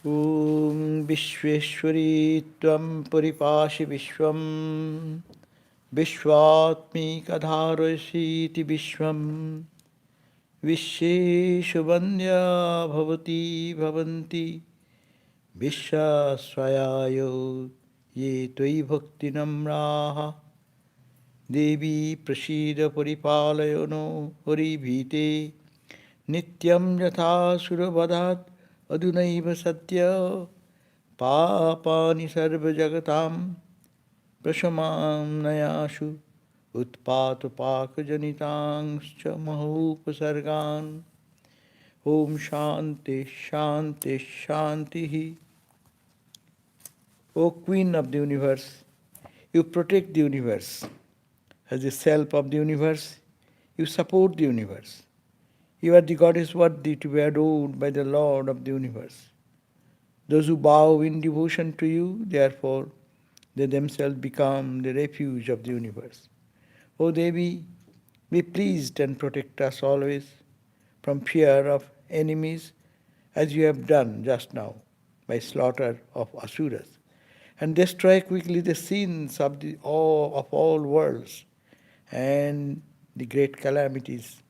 Om Vishweshwari Tvam Paripashi Vishwam Vishwatmi Kadharasiti Vishwam Visheshubandya Bhavati Bhavanti Vishaswayayo Ye Tvai Bhakti Namraha Devi Prasida Paripalayono Haribhite Nityam Yatha Surabhadat Adunaiva Satya Papani Sarva Jagatam Prashamam Nayashu Utpatupaka Janitangscha Mahupasargan Om Shanti Shanti Shanti. O Queen of the Universe, you protect the universe. As the self of the universe, you support the universe. You are the goddess worthy to be adored by the Lord of the universe. Those who bow in devotion to you, therefore, they themselves become the refuge of the universe. O Devi, be pleased and protect us always from fear of enemies, as you have done just now by slaughter of asuras, and destroy quickly the sins of all worlds and the great calamities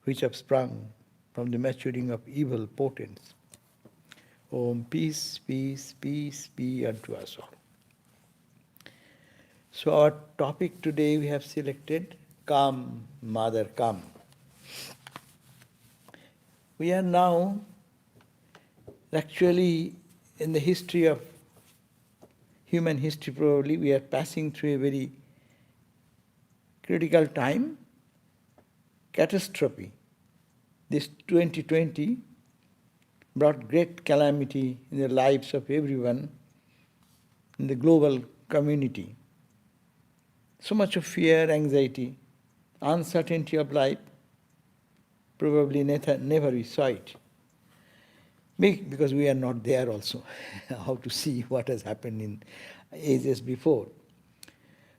which have sprung from the maturing of evil portents. Om, peace, peace, peace be unto us all. So our topic today we have selected, Come, Mother, Come. We are now actually in the history of human history, probably we are passing through a very critical time, catastrophe. This 2020 brought great calamity in the lives of everyone in the global community. So much of fear, anxiety, uncertainty of life, probably never we saw it. Because we are not there also, how to see what has happened in ages before.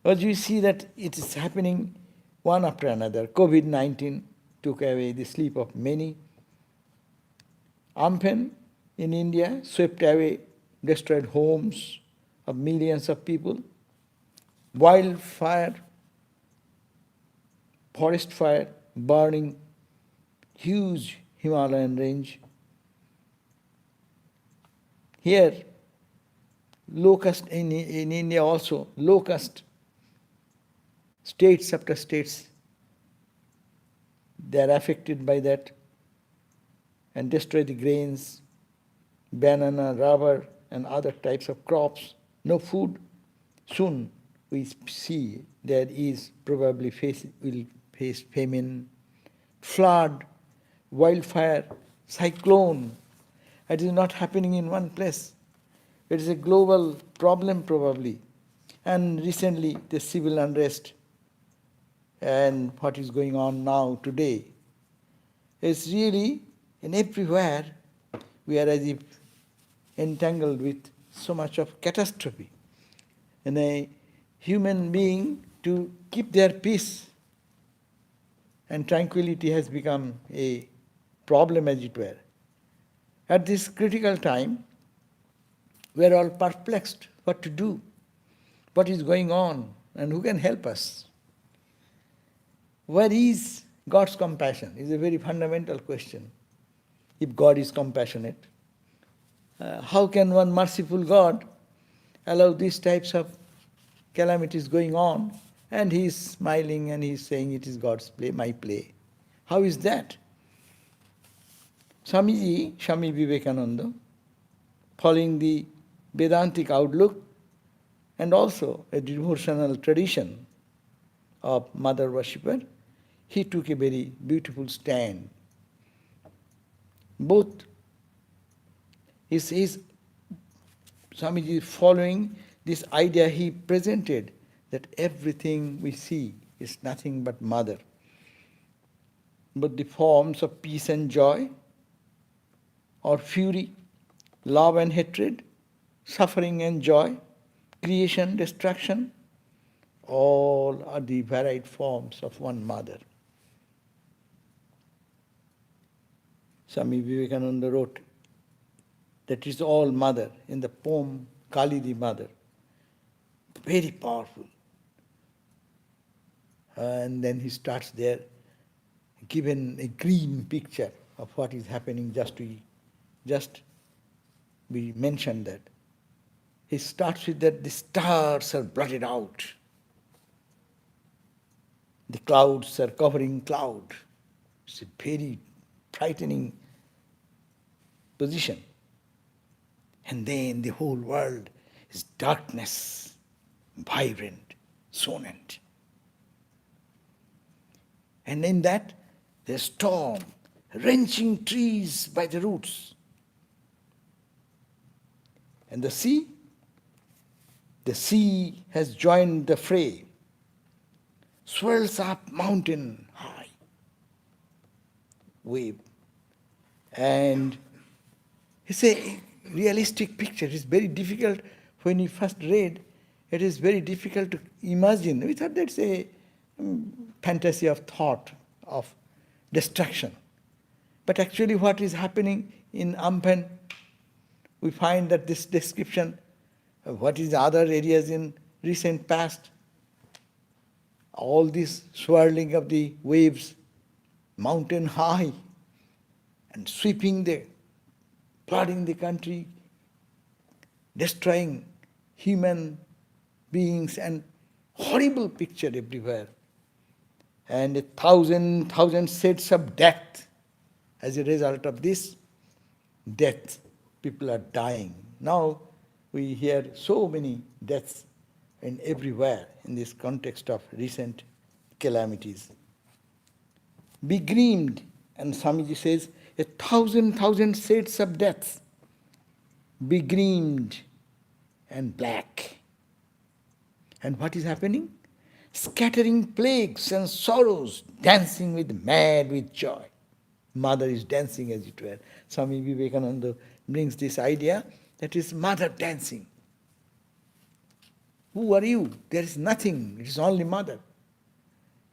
But we see that it is happening one after another. COVID-19 took away the sleep of many. Amphen in India swept away, destroyed homes of millions of people. Wildfire, forest fire, burning huge Himalayan range. Here, locust in India also, locust, states after states, they are affected by that and destroy the grains, banana, rubber, and other types of crops. No food. Soon we see there is probably will face famine, flood, wildfire, cyclone. It is not happening in one place. It is a global problem probably. And recently the civil unrest and what is going on now today is really in everywhere we are as if entangled with so much of catastrophe. And a human being to keep their peace and tranquility has become a problem, as it were. At this critical time, we are all perplexed what to do, what is going on, and who can help us. Where is God's compassion? Is a very fundamental question. If God is compassionate, how can one merciful God allow these types of calamities going on, and he is smiling and he is saying it is God's play, my play? How is that? Swami Vivekananda, following the Vedantic outlook and also a devotional tradition of mother worshipper, he took a very beautiful stand. Both his Swamiji following this idea he presented that everything we see is nothing but mother. But the forms of peace and joy, or fury, love and hatred, suffering and joy, creation, destruction, all are the varied forms of one mother. Swami Vivekananda wrote that is all mother in the poem Kali the Mother. Very powerful. And then he starts there, given a green picture of what is happening. Just we mentioned that. He starts with that the stars are blotted out. The clouds are covering cloud. It's a very frightening position. And then the whole world is darkness, vibrant, sonant. And in that, there's storm, wrenching trees by the roots. And the sea has joined the fray, swirls up mountain high, wave. And it's a realistic picture. It's very difficult. When you first read, it is very difficult to imagine. We thought that's a fantasy of thought, of destruction. But actually what is happening in Ampan, we find that this description of what is the other areas in recent past, all this swirling of the waves, mountain high, and flooding the country, destroying human beings, and horrible picture everywhere. And 1,000 sets of death. As a result of this death, people are dying. Now we hear so many deaths and everywhere in this context of recent calamities. Begrimed, and Swamiji says, 1,000 shades of death, begrimed and black. And what is happening? Scattering plagues and sorrows, dancing mad with joy. Mother is dancing, as it were. Swami Vivekananda brings this idea that is mother dancing. Who are you? There is nothing. It is only mother.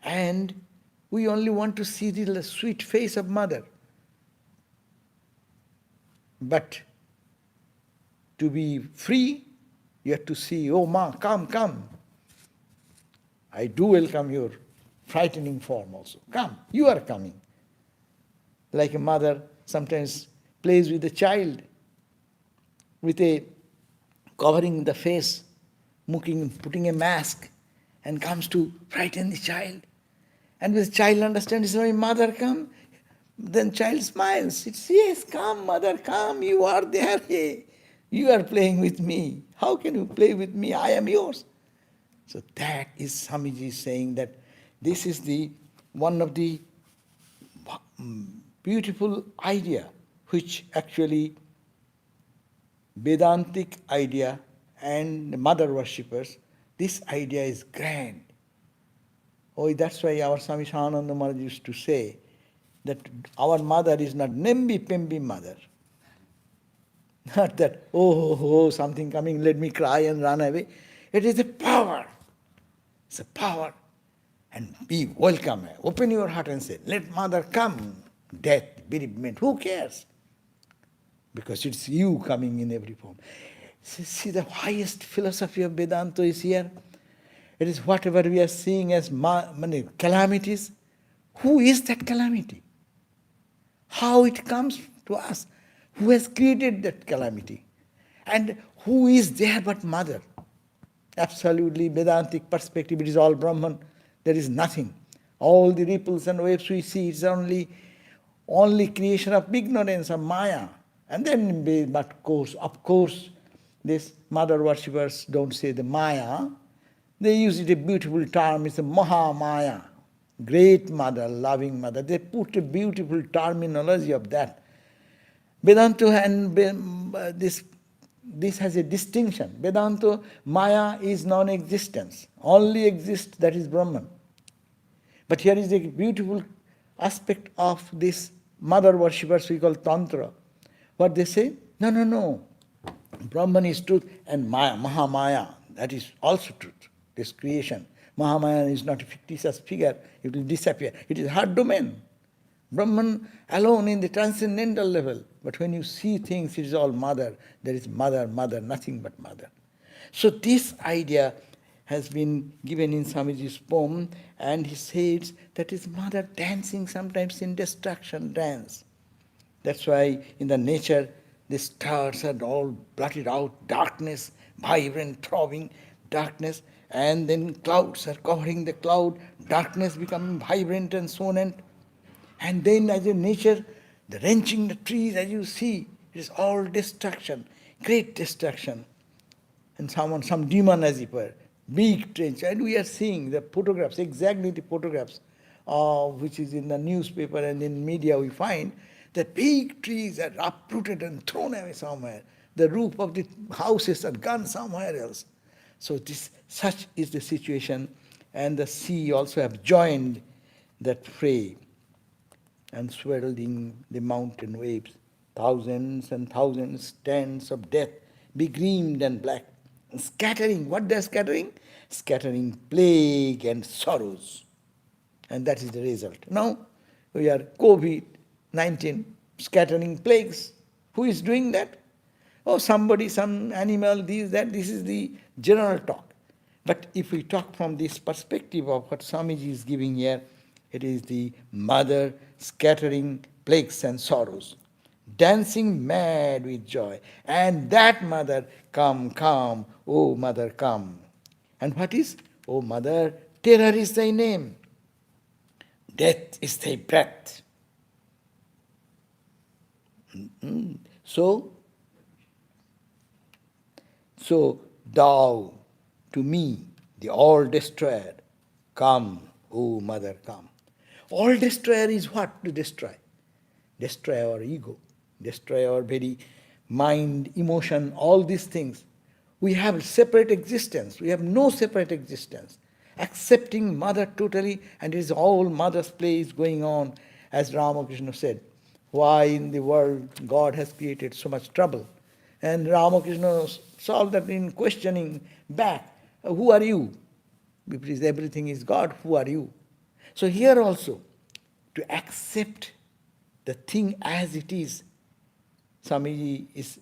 And we only want to see the sweet face of mother. But to be free, you have to see, oh Ma, come. I do welcome your frightening form also. Come, you are coming. Like a mother sometimes plays with a child, with a covering the face, putting a mask, and comes to frighten the child. And when the child understands, my mother come, then child smiles. It's, yes, come, mother, come, you are there. Hey, you are playing with me. How can you play with me? I am yours. So that is Swamiji saying that this is one of the beautiful idea which actually Vedantic idea and mother worshippers, this idea is grand. Oh, that's why our Swami Sahananda Maharaj used to say that our mother is not nembi-pembi mother. Not that, oh, something coming, let me cry and run away. It is a power. It's a power. And be welcome. Open your heart and say, let mother come. Death, bereavement, who cares? Because it's you coming in every form. See, the highest philosophy of Vedanta is here. It is whatever we are seeing as calamities. Who is that calamity? How it comes to us? Who has created that calamity? And who is there but Mother? Absolutely Vedantic perspective, it is all Brahman. There is nothing. All the ripples and waves we see, it's only creation of ignorance, of Maya. And then, but of course, these mother worshippers don't say the Maya. They use it a beautiful term, it's a Maha Maya. Great mother, loving mother. They put a beautiful terminology of that. Vedanta and this has a distinction. Vedanta, Maya is non-existence. Only exists, that is Brahman. But here is a beautiful aspect of this mother worshippers we call Tantra. What they say? No. Brahman is truth and Maya, Mahamaya, that is also truth, this creation. Mahamaya is not a fictitious figure, it will disappear. It is her domain. Brahman alone in the transcendental level. But when you see things, it is all mother. There is mother, mother, nothing but mother. So this idea has been given in Swamiji's poem, and he says that is mother dancing sometimes in destruction dance. That's why in the nature the stars are all blotted out, darkness, vibrant, throbbing darkness, and then clouds are covering the cloud, darkness becoming vibrant and so on. And then as a nature, the wrenching the trees as you see, it is all destruction, great destruction. And some demon as it were, big trench. And we are seeing the photographs, exactly the photographs, which is in the newspaper and in media we find that big trees are uprooted and thrown away somewhere. The roof of the houses are gone somewhere else. So such is the situation, and the sea also have joined that fray and swirling the mountain waves. Thousands and thousands, tens of death, begrimed and black, scattering. What they're scattering? Scattering plague and sorrows. And that is the result. Now, we are COVID-19, scattering plagues. Who is doing that? Oh, somebody, some animal, this, that. This is the general talk. But if we talk from this perspective of what Swamiji is giving here, it is the mother scattering plagues and sorrows, dancing mad with joy. And that mother, come, come, O mother, come. And what is? O mother, terror is thy name. Death is thy breath. So thou, to me, the all-destroyer, come, O mother, come. All-destroyer is what to destroy? Destroy our ego, destroy our very mind, emotion, all these things. We have separate existence. We have no separate existence. Accepting mother totally, and it is all mother's play is going on, as Ramakrishna said. Why in the world God has created so much trouble? And Ramakrishna solved that in questioning back, who are you? Because everything is God, who are you? So here also, to accept the thing as it is, Swamiji is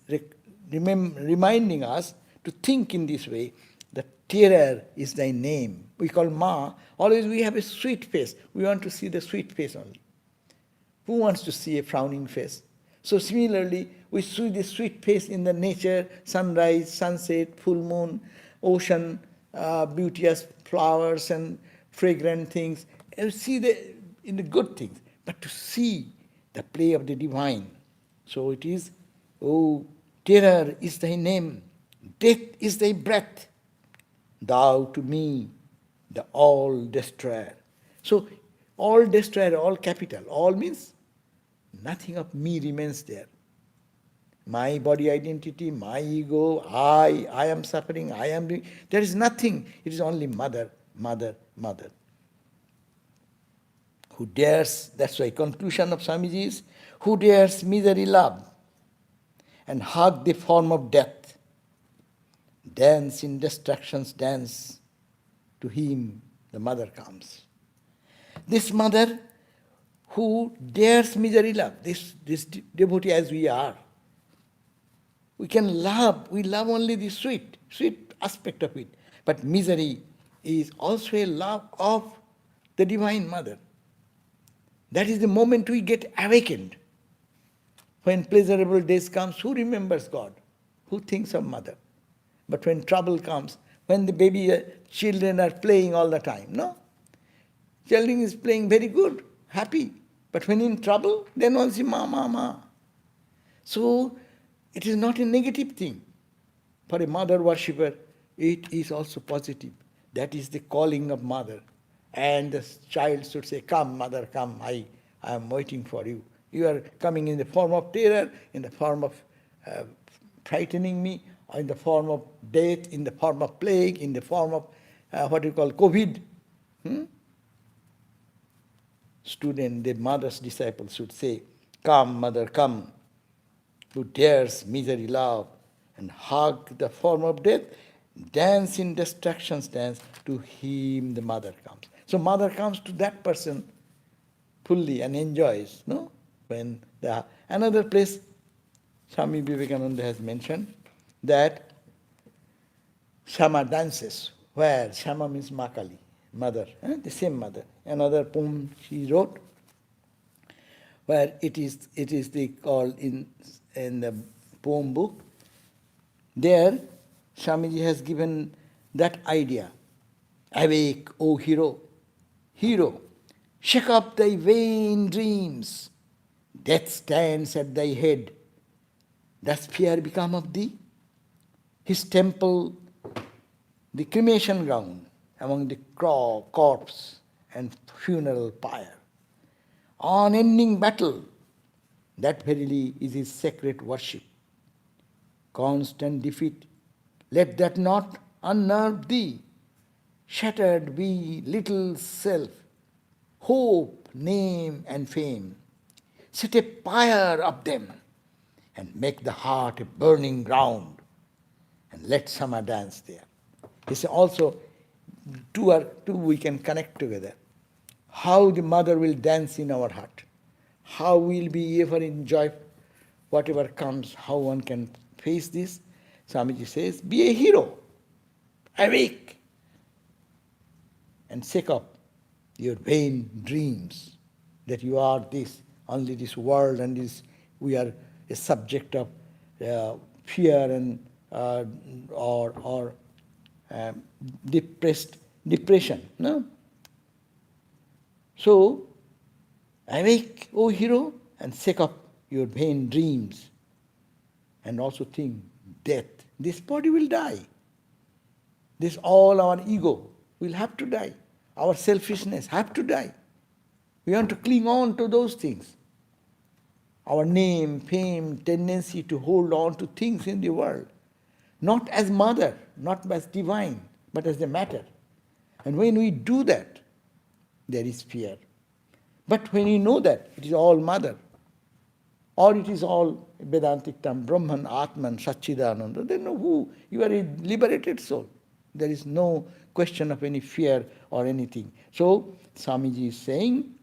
reminding us to think in this way, that terror is thy name. We call Ma, always we have a sweet face. We want to see the sweet face only. Who wants to see a frowning face? So similarly, we see the sweet face in the nature, sunrise, sunset, full moon, ocean, beauteous flowers and fragrant things. And see in the good things, but to see the play of the divine. So it is, oh, terror is thy name, death is thy breath, thou to me, the all-destroyer. So all-destroyer, all capital, all means nothing of me remains there. My body identity, my ego, I am suffering, I am doing, there is nothing. It is only mother, mother, mother. Who dares, that's why conclusion of Swamiji is, who dares misery love and hug the form of death, dance in destruction's dance, to him the mother comes. This mother who dares misery love, this devotee as we are, we can love, we love only the sweet aspect of it. But misery is also a love of the Divine Mother. That is the moment we get awakened. When pleasurable days comes, who remembers God? Who thinks of mother? But when trouble comes, when the baby children are playing all the time, no? Children is playing very good, happy. But when in trouble, then only ma, ma, ma. So it is not a negative thing. For a mother worshipper, it is also positive. That is the calling of mother. And the child should say, come, mother, come, I am waiting for you. You are coming in the form of terror, in the form of frightening me, or in the form of death, in the form of plague, in the form of what you call COVID. Student, the mother's disciples should say, come, mother, come, who dares misery love, and hug the form of death, dance in destruction's dance, to him the mother comes. So mother comes to that person fully and enjoys, no? When the another place Swami Vivekananda has mentioned that Shama dances, where Shama means Makali, mother, the same mother. Another poem she wrote, where it is the called in the poem book. There, Swamiji has given that idea. Awake, O hero, hero, shake up thy vain dreams. Death stands at thy head. Does fear become of thee? His temple, the cremation ground, among the corpse and funeral pyre. Unending battle, that verily is his sacred worship. Constant defeat, let that not unnerve thee. Shattered be little self, hope, name and fame. Set a pyre of them and make the heart a burning ground and let summer dance there. It's also two we can connect together. How the mother will dance in our heart. How we'll be ever enjoy whatever comes, how one can face this. Swamiji says, be a hero, awake, and shake up your vain dreams that you are this, only this world and this, we are a subject of fear and or depression. No? So, awake, O hero, and shake up your vain dreams. And also think, death. This body will die. This all our ego will have to die. Our selfishness have to die. We want to cling on to those things. Our name, fame, tendency to hold on to things in the world. Not as mother, not as divine, but as a matter. And when we do that, there is fear. But when you know that it is all mother, or it is all Vedantic term, Brahman, Atman, Satchidananda, then who? You are a liberated soul. There is no question of any fear or anything. So, Swamiji is saying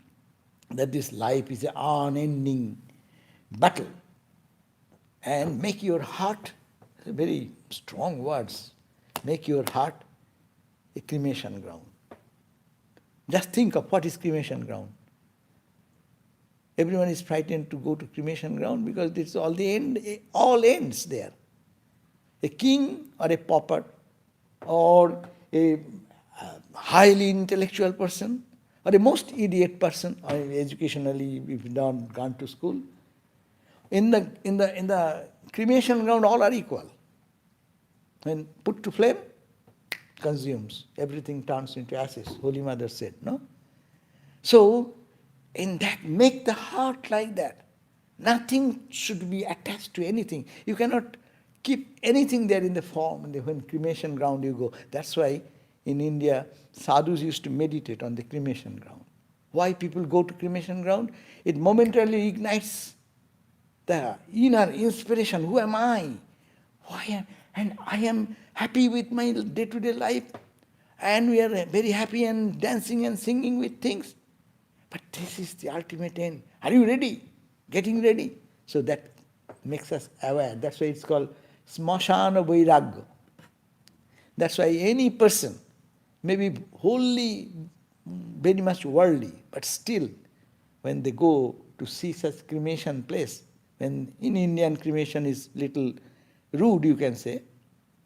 that this life is an unending battle. And make your heart, very strong words, make your heart a cremation ground. Just think of what is cremation ground. Everyone is frightened to go to cremation ground because it's all the end, all ends there. A king or a pauper or a highly intellectual person or a most idiot person, or educationally if you don't gone to school, in the cremation ground all are equal. When put to flame, consumes, everything turns into ashes. Holy Mother said, no? So in that, make the heart like that. Nothing should be attached to anything. You cannot keep anything there in the form. When cremation ground you go. That's why in India, sadhus used to meditate on the cremation ground. Why people go to cremation ground? It momentarily ignites the inner inspiration. Who am I? And I am happy with my day-to-day life. And we are very happy and dancing and singing with things. But this is the ultimate end. Are you ready? Getting ready? So that makes us aware. That's why it's called smashana vairagya. That's why any person may be wholly very much worldly, but still when they go to see such cremation place, when in Indian cremation is little rude, you can say,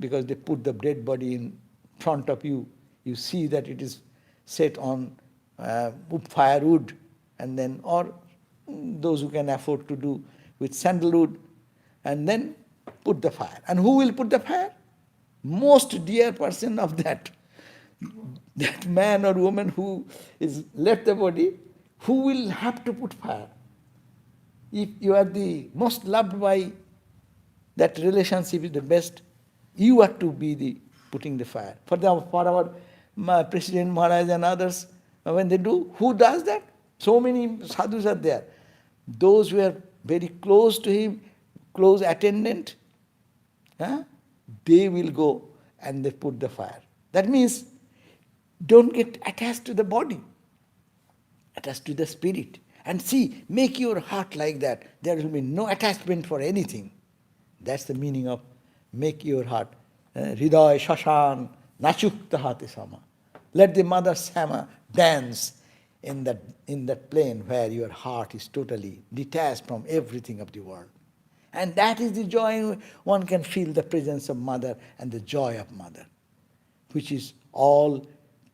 because they put the dead body in front of you, you see that it is set on firewood, and then, or those who can afford to do with sandalwood, and then put the fire. And who will put the fire? Most dear person of that man or woman who is left the body, who will have to put fire. If you are the most loved by that relationship is the best, you are to be the putting the fire. For our President Maharaj and others, when they do, who does that? So many sadhus are there. Those who are very close to him, close attendant, they will go and they put the fire. That means don't get attached to the body, attached to the spirit. And see, make your heart like that. There will be no attachment for anything. That's the meaning of make your heart. Hriday shashan nachukta hati sama. Let the mother Sama dance in that plane where your heart is totally detached from everything of the world. And that is the joy. One can feel the presence of mother and the joy of mother, which is all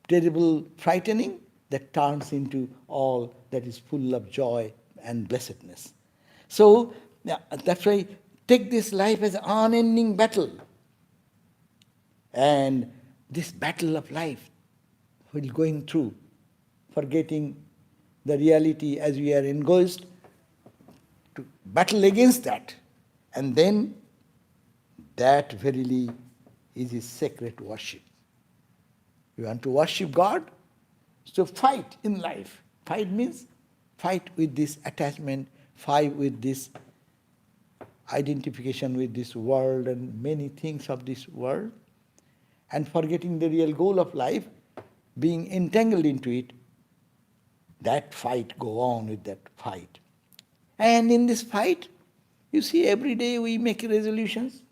terrible frightening that turns into all that is full of joy and blessedness. So that's why take this life as an unending battle. And this battle of life will going through, forgetting the reality as we are engrossed, to battle against that. And then that verily is his sacred worship. You want to worship God? So fight in life. Fight means fight with this attachment, fight with this identification with this world and many things of this world, and forgetting the real goal of life, being entangled into it. That fight, go on with that fight. And in this fight, you see, every day we make resolutions.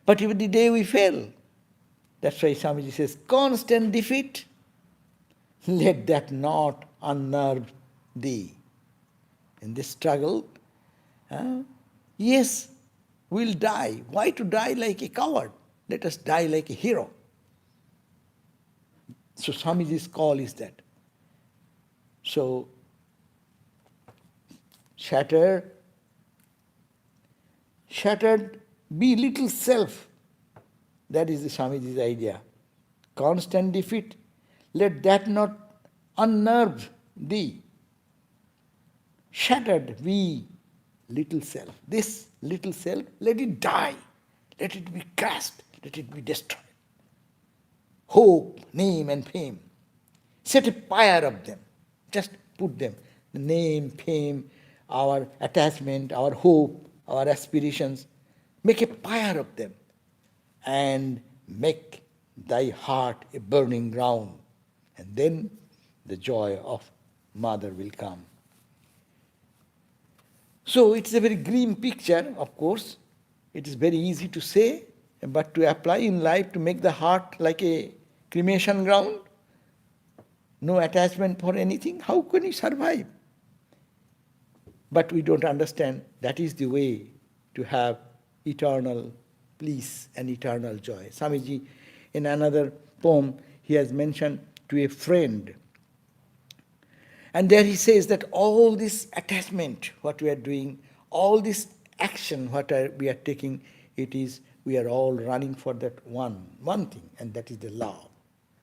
But every day we fail. That's why Swamiji says, constant defeat, let that not unnerve thee. In this struggle, yes, we'll die. Why to die like a coward? Let us die like a hero. So Swamiji's call is that. So, shattered, be little self. That is the Swamiji's idea. Constant defeat, let that not unnerve thee. Shattered, be little self. This little self, let it die. Let it be crushed. Let it be destroyed. Hope, name and fame. Set a pyre of them. Just put them. The name, fame, our attachment, our hope, our aspirations. Make a pyre of them. And make thy heart a burning ground. And then the joy of mother will come. So it's a very grim picture, of course. It is very easy to say, but to apply in life, to make the heart like a cremation ground, no attachment for anything, how can you survive? But we don't understand that is the way to have eternal bliss and eternal joy. Swamiji, in another poem, he has mentioned to a friend. And there he says that all this attachment, what we are doing, all this action, we are taking, it is, we are all running for that one thing, and that is the love.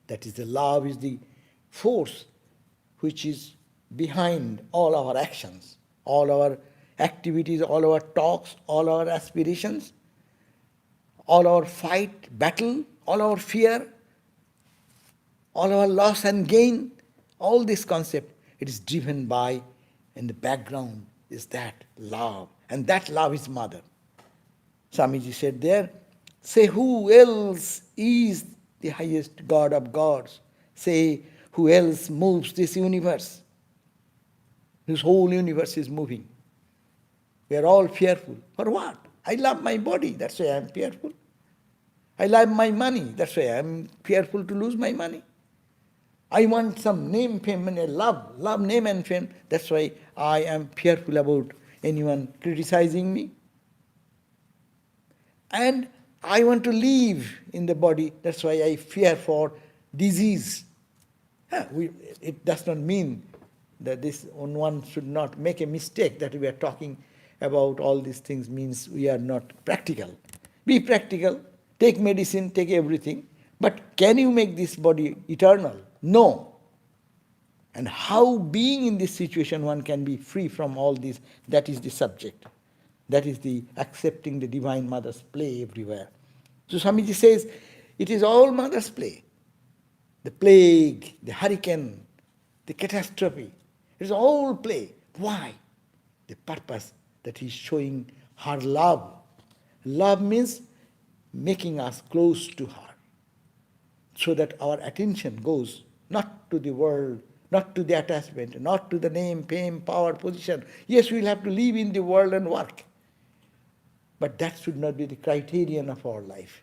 That is the love is the force which is behind all our actions, all our activities, all our talks, all our aspirations, all our fight, battle, all our fear, all our loss and gain, all this concept, it is driven by, in the background is that love. And that love is mother. Swamiji said there, say who else is the highest God of gods? Say who else moves this universe? This whole universe is moving. We are all fearful. For what? I love my body, that's why I am fearful. I love my money, that's why I am fearful to lose my money. I want some name, fame, and love name and fame. That's why I am fearful about anyone criticizing me. And I want to live in the body. That's why I fear for disease. It does not mean that this one should not make a mistake that we are talking about all these things means we are not practical. Be practical. Take medicine, take everything. But can you make this body eternal? No. And how being in this situation one can be free from all this, that is the subject. That is the accepting the Divine Mother's play everywhere. So Swamiji says, it is all Mother's play. The plague, the hurricane, the catastrophe, it is all play. Why? The purpose that he is showing her love. Love means making us close to her, so that our attention goes not to the world, not to the attachment, not to the name, fame, power, position. Yes, we'll have to live in the world and work. But that should not be the criterion of our life.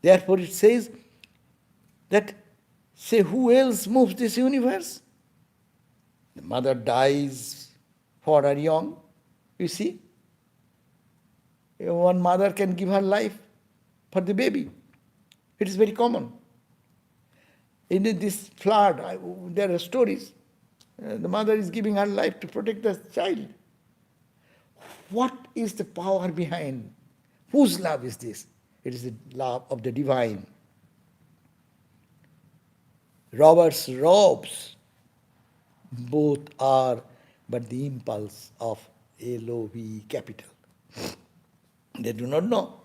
Therefore it says that, say, who else moves this universe? The mother dies for her young, you see. One mother can give her life for the baby. It is very common. In this flood, there are stories. The mother is giving her life to protect the child. What is the power behind? Whose love is this? It is the love of the divine. Robbers robs. Both are but the impulse of LOV capital. They do not know.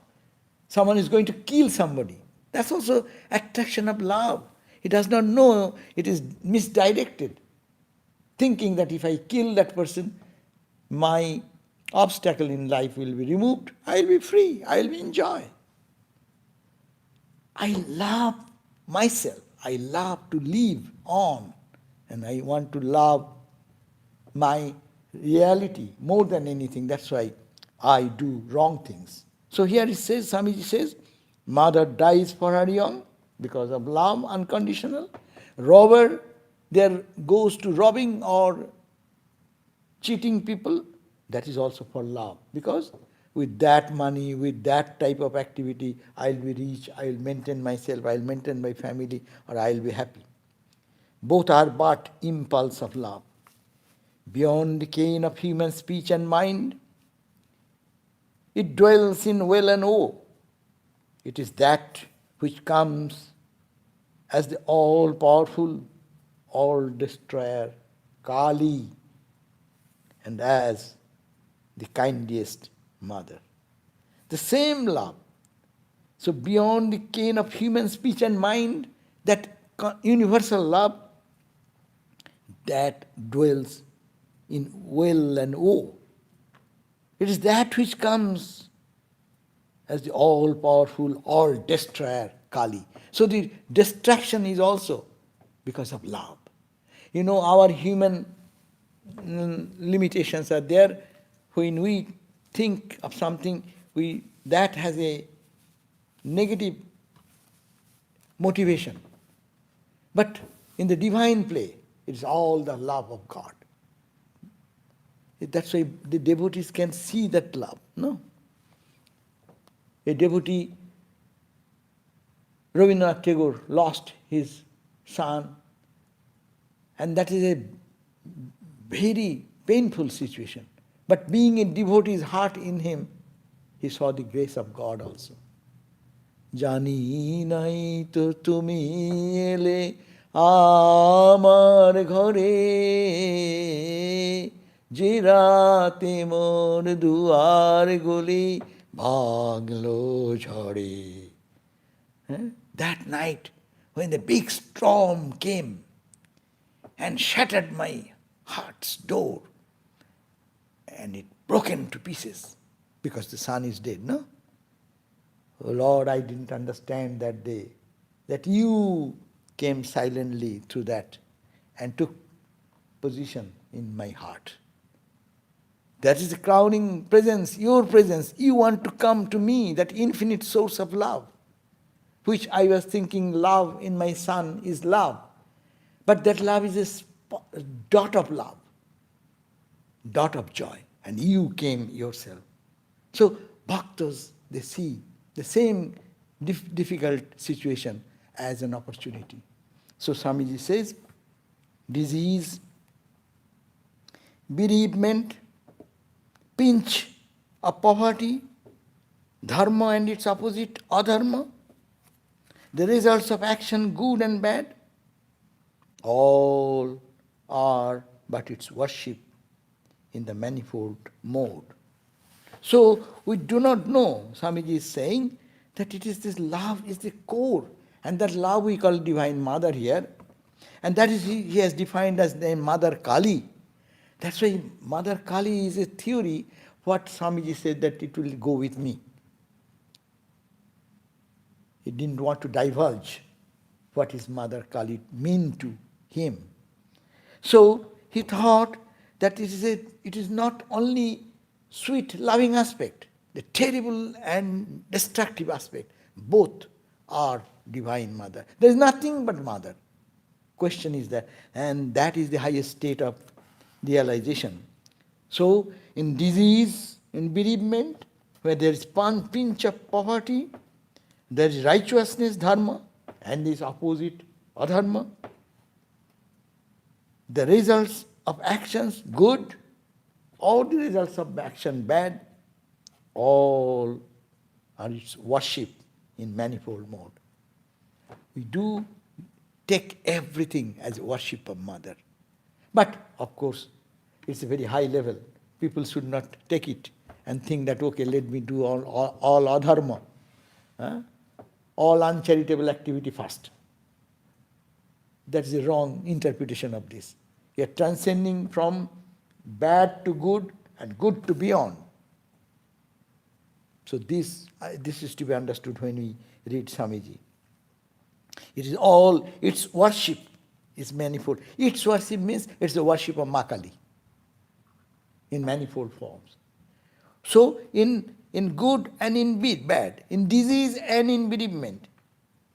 Someone is going to kill somebody. That's also attraction of love. He does not know, it is misdirected. Thinking that if I kill that person, my obstacle in life will be removed. I will be free. I will enjoy. I love myself. I love to live on. And I want to love my reality more than anything. That's why I do wrong things. So here it says, Swamiji says, mother dies for her young because of love, unconditional. Robber there goes to robbing or cheating people. That is also for love. Because with that money, with that type of activity, I'll be rich, I'll maintain myself, I'll maintain my family, or I'll be happy. Both are but impulse of love. Beyond the ken of human speech and mind, it dwells in well and woe. It is that which comes as the all-powerful, all-destroyer, Kali, and as the kindest mother. The same love. So beyond the ken of human speech and mind, that universal love that dwells in well and woe. It is that which comes as the all-powerful, all-destroyer Kali. So the destruction is also because of love. You know, our human limitations are there. When we think of something, that has a negative motivation. But in the divine play, it is all the love of God. That's why the devotees can see that love. No? A devotee, Rabindranath Tagore, lost his son, and that is a very painful situation. But being a devotee's heart in him, he saw the grace of God also. Jani nai to tumi ele amar ghore je rate mor duar guli bhaglo jhore. That night, when the big storm came and shattered my heart's door, and it broken to pieces because the son is dead, no? Oh Lord, I didn't understand that day that you came silently through that and took position in my heart. That is the crowning presence, your presence. You want to come to me, that infinite source of love, which I was thinking love in my son is love. But that love is a dot of love, dot of joy. And you came yourself. So bhaktas, they see the same difficult situation as an opportunity. So Swamiji says, disease, bereavement, pinch of poverty, dharma and its opposite, adharma, the results of action, good and bad, all are but its worship in the manifold mode. So we do not know, Swamiji is saying, that it is this love is the core, and that love we call Divine Mother here, and that is he has defined as the Mother Kali. That's why Mother Kali is a theory, what Swamiji said that it will go with me. He didn't want to divulge what his Mother Kali mean to him. So he thought that it is not only sweet, loving aspect, the terrible and destructive aspect. Both are Divine Mother. There is nothing but Mother. Question is that, and that is the highest state of realization. So, in disease, in bereavement, where there is one pinch of poverty, there is righteousness, dharma, and this opposite, adharma. The results of actions, good, or the results of action, bad, all are its worship in manifold mode. We do take everything as worship of Mother. But, of course, it's a very high level. People should not take it and think that, okay, let me do all adharma, all uncharitable activity first. That's the wrong interpretation of this. You are transcending from bad to good and good to beyond. So this is to be understood when we read Swamiji. It is all, its worship is manifold. Its worship means it's the worship of Makali in manifold forms. So in good and in bad, in disease and in bereavement,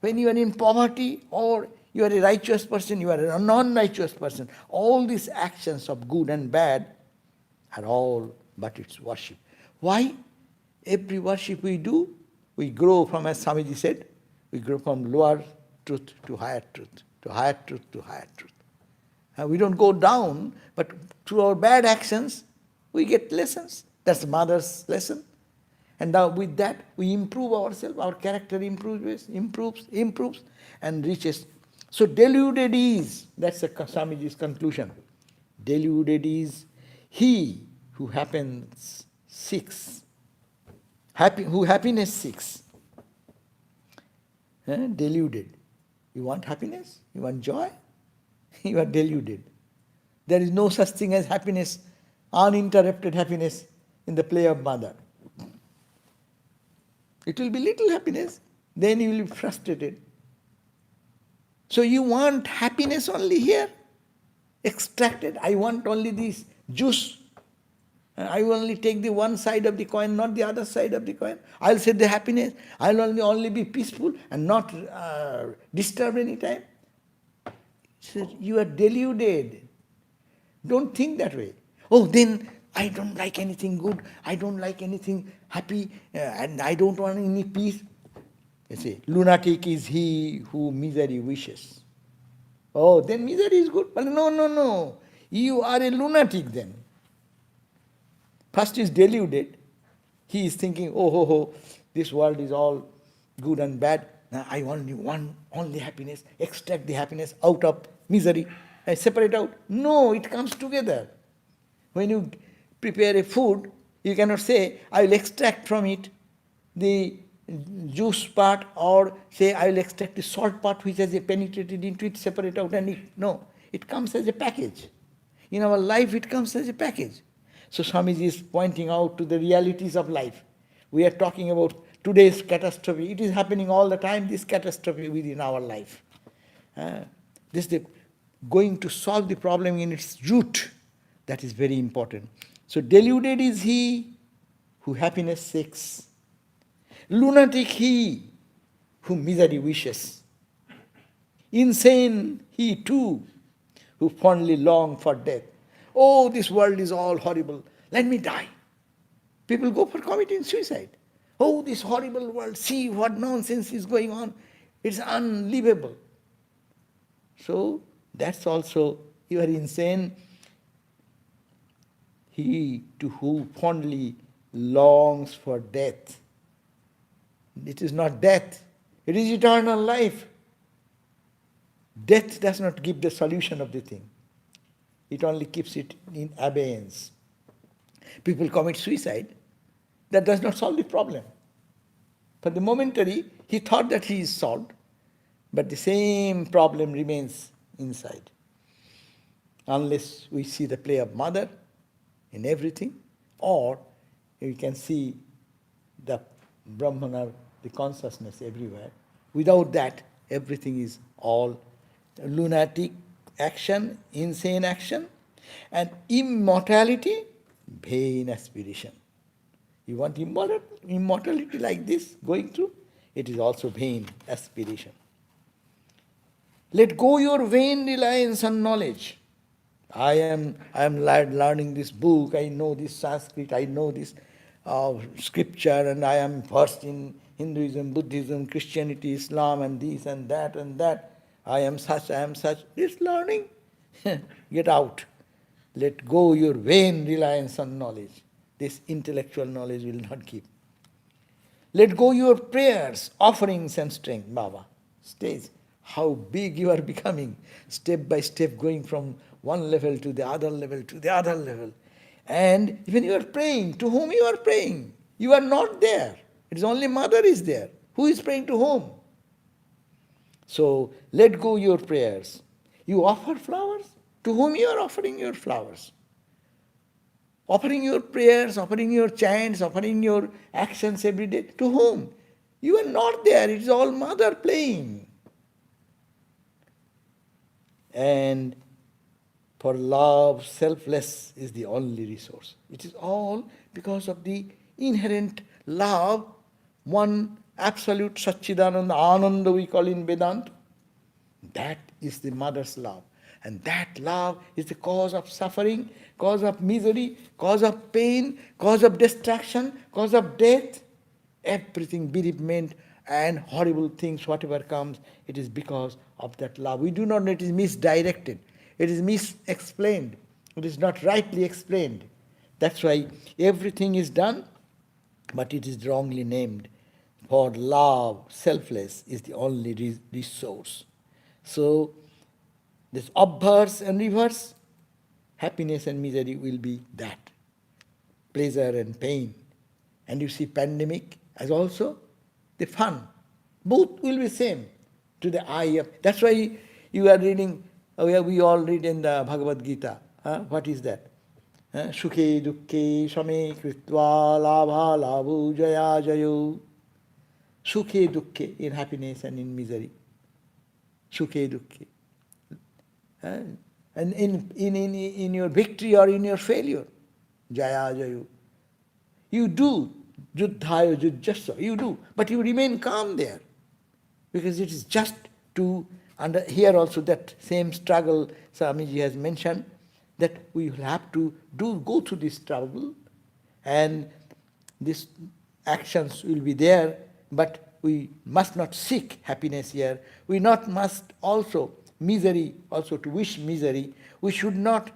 when you are in poverty or you are a righteous person, you are a non-righteous person, all these actions of good and bad are all but its worship. Why? Every worship we do, we grow from, as Swamiji said, we grow from lower truth to higher truth, to higher truth to higher truth. We don't go down, but through our bad actions, we get lessons. That's Mother's lesson. And now with that, we improve ourselves, our character improves, and reaches. So deluded is, that's Swamiji's conclusion. Deluded is he who happens seeks, who happiness seeks. Deluded. You want happiness? You want joy? You are deluded. There is no such thing as happiness, uninterrupted happiness in the play of Mother. It will be little happiness, then you will be frustrated. So you want happiness only here, extracted. I want only this juice. I will only take the one side of the coin, not the other side of the coin. I'll say the happiness. I'll only be peaceful and not disturbed any time. So you are deluded. Don't think that way. Oh, then I don't like anything good. I don't like anything happy, and I don't want any peace. You see, lunatic is he who misery wishes. Oh, then misery is good. But no. You are a lunatic then. First is deluded. He is thinking, oh, this world is all good and bad. Now I only want only happiness. Extract the happiness out of misery. I separate out. No, it comes together. When you prepare a food, you cannot say, I will extract from it the juice part, or say, I will extract the salt part which has penetrated into it, separate out and eat. No, it comes as a package. In our life, it comes as a package. So Swamiji is pointing out to the realities of life. We are talking about today's catastrophe. It is happening all the time, this catastrophe within our life. This is going to solve the problem in its root. That is very important. So deluded is he who happiness seeks. Lunatic he who misery wishes. Insane he too who fondly long for death. Oh, this world is all horrible. Let me die. People go for committing suicide. Oh, this horrible world. See what nonsense is going on. It's unlivable. So that's also, you are insane. He to who fondly longs for death. It is not death. It is eternal life. Death does not give the solution of the thing. It only keeps it in abeyance. People commit suicide. That does not solve the problem. For the momentary, he thought that he is solved, but the same problem remains inside. Unless we see the play of Mother in everything, or we can see the Brahman or the consciousness everywhere. Without that, everything is all lunatic, action, insane action, and immortality, vain aspiration. You want immortality like this going through? It is also vain aspiration. Let go your vain reliance on knowledge. I am learning this book, I know this Sanskrit, I know this scripture, and I am versed in Hinduism, Buddhism, Christianity, Islam, and this and that and that. I am such, I am such. This learning, get out. Let go your vain reliance on knowledge. This intellectual knowledge will not keep. Let go your prayers, offerings and strength, Baba. Stage. How big you are becoming, step by step going from one level to the other level to the other level. And even you are praying, to whom you are praying? You are not there. It is only mother is there. Who is praying to whom? So let go your prayers. You offer flowers? To whom you are offering your flowers? Offering your prayers, offering your chants, offering your actions every day. To whom? You are not there. It is all mother playing. And for love, selfless is the only resource. It is all because of the inherent love, one absolute Satchidananda, Ananda we call in Vedanta. That is the mother's love. And that love is the cause of suffering, cause of misery, cause of pain, cause of destruction, cause of death. Everything, bereavement and horrible things, whatever comes, it is because of that love. We do not know, it is misdirected. It is misexplained. It is not rightly explained. That's why everything is done, but it is wrongly named. For love, selfless, is the only resource. So, this obverse and reverse, happiness and misery will be that. Pleasure and pain. And you see pandemic as also the fun. Both will be same to the eye of... That's why you are reading, we all read in the Bhagavad Gita. What is that? Sukhe dukkhe same kritva labha labhu jaya jayo. Sukhe dukkhe, in happiness and in misery. Sukhe dukkhe. And in your victory or in your failure, jaya jayo. You do, juddhayo jujjasa, you do, but you remain calm there. Because it is just to, here also that same struggle Swamiji has mentioned, that we will have to go through this struggle, and these actions will be there, but we must not seek happiness here. We must also, misery, also to wish misery. We should not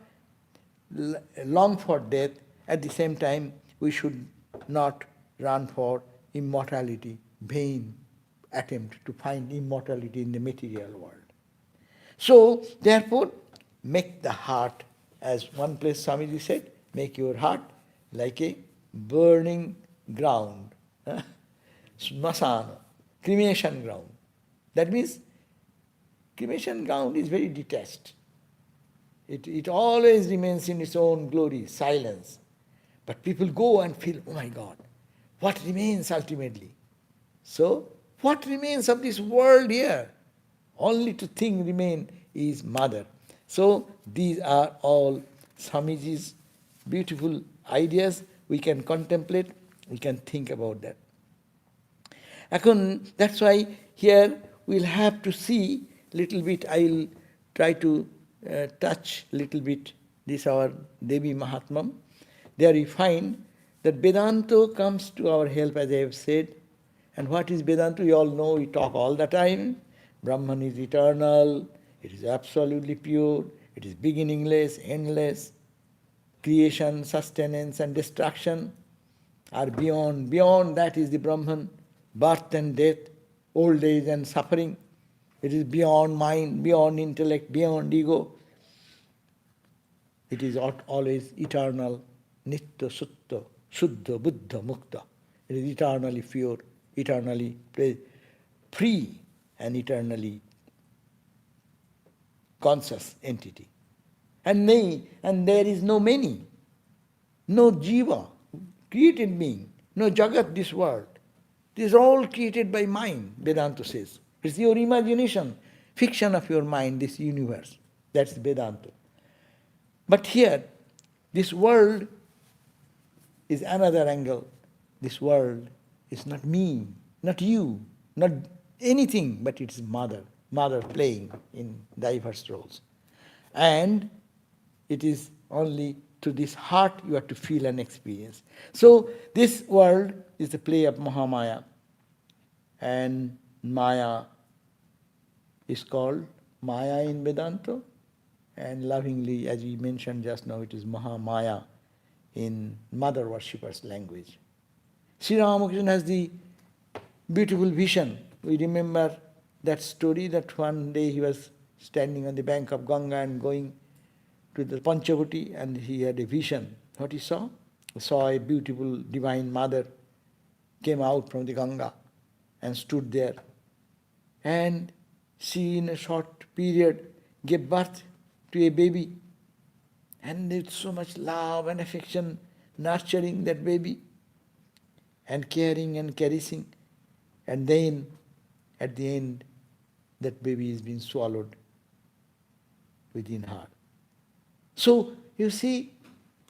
long for death. At the same time, we should not run for immortality, vain attempt to find immortality in the material world. So, therefore, make the heart, as one place Swamiji said, make your heart like a burning ground, smasana, cremation ground. That means cremation ground is very detached. It always remains in its own glory, silence. But people go and feel, oh my God, what remains ultimately? So, what remains of this world here? Only to think remain is mother. So, these are all Swamiji's beautiful ideas. We can contemplate, we can think about that. That's why here we'll have to see little bit, I'll try to touch little bit this our Devi Mahatmam. There we find that Vedanta comes to our help, as I have said. And what is Vedanta? You all know, we talk all the time. Brahman is eternal, it is absolutely pure, it is beginningless, endless. Creation, sustenance and destruction are beyond. Beyond that is the Brahman. Birth and death, old age and suffering. It is beyond mind, beyond intellect, beyond ego. It is always eternal, nitya, sutta, shuddha, buddha, mukta. It is eternally pure, eternally free, and eternally conscious entity. And there is no many, no jiva, created being, no jagat, this world. It is all created by mind, Vedanta says. It's your imagination, fiction of your mind, this universe. That's Vedanta. But here, this world is another angle. This world is not me, not you, not anything, but it's mother. Mother playing in diverse roles. And it is only through this heart you have to feel and experience. So this world is the play of Mahamaya. And Maya is called Maya in Vedanta. And lovingly, as we mentioned just now, it is Mahamaya in mother worshippers' language. Sri Ramakrishna has the beautiful vision. We remember that story that one day he was standing on the bank of Ganga and going to the Panchavati, and he had a vision. What he saw? He saw a beautiful divine mother came out from the Ganga and stood there. And she, in a short period, gave birth to a baby. And with so much love and affection, nurturing that baby, and caring and caressing. And then, at the end, that baby is being swallowed within her. So, you see,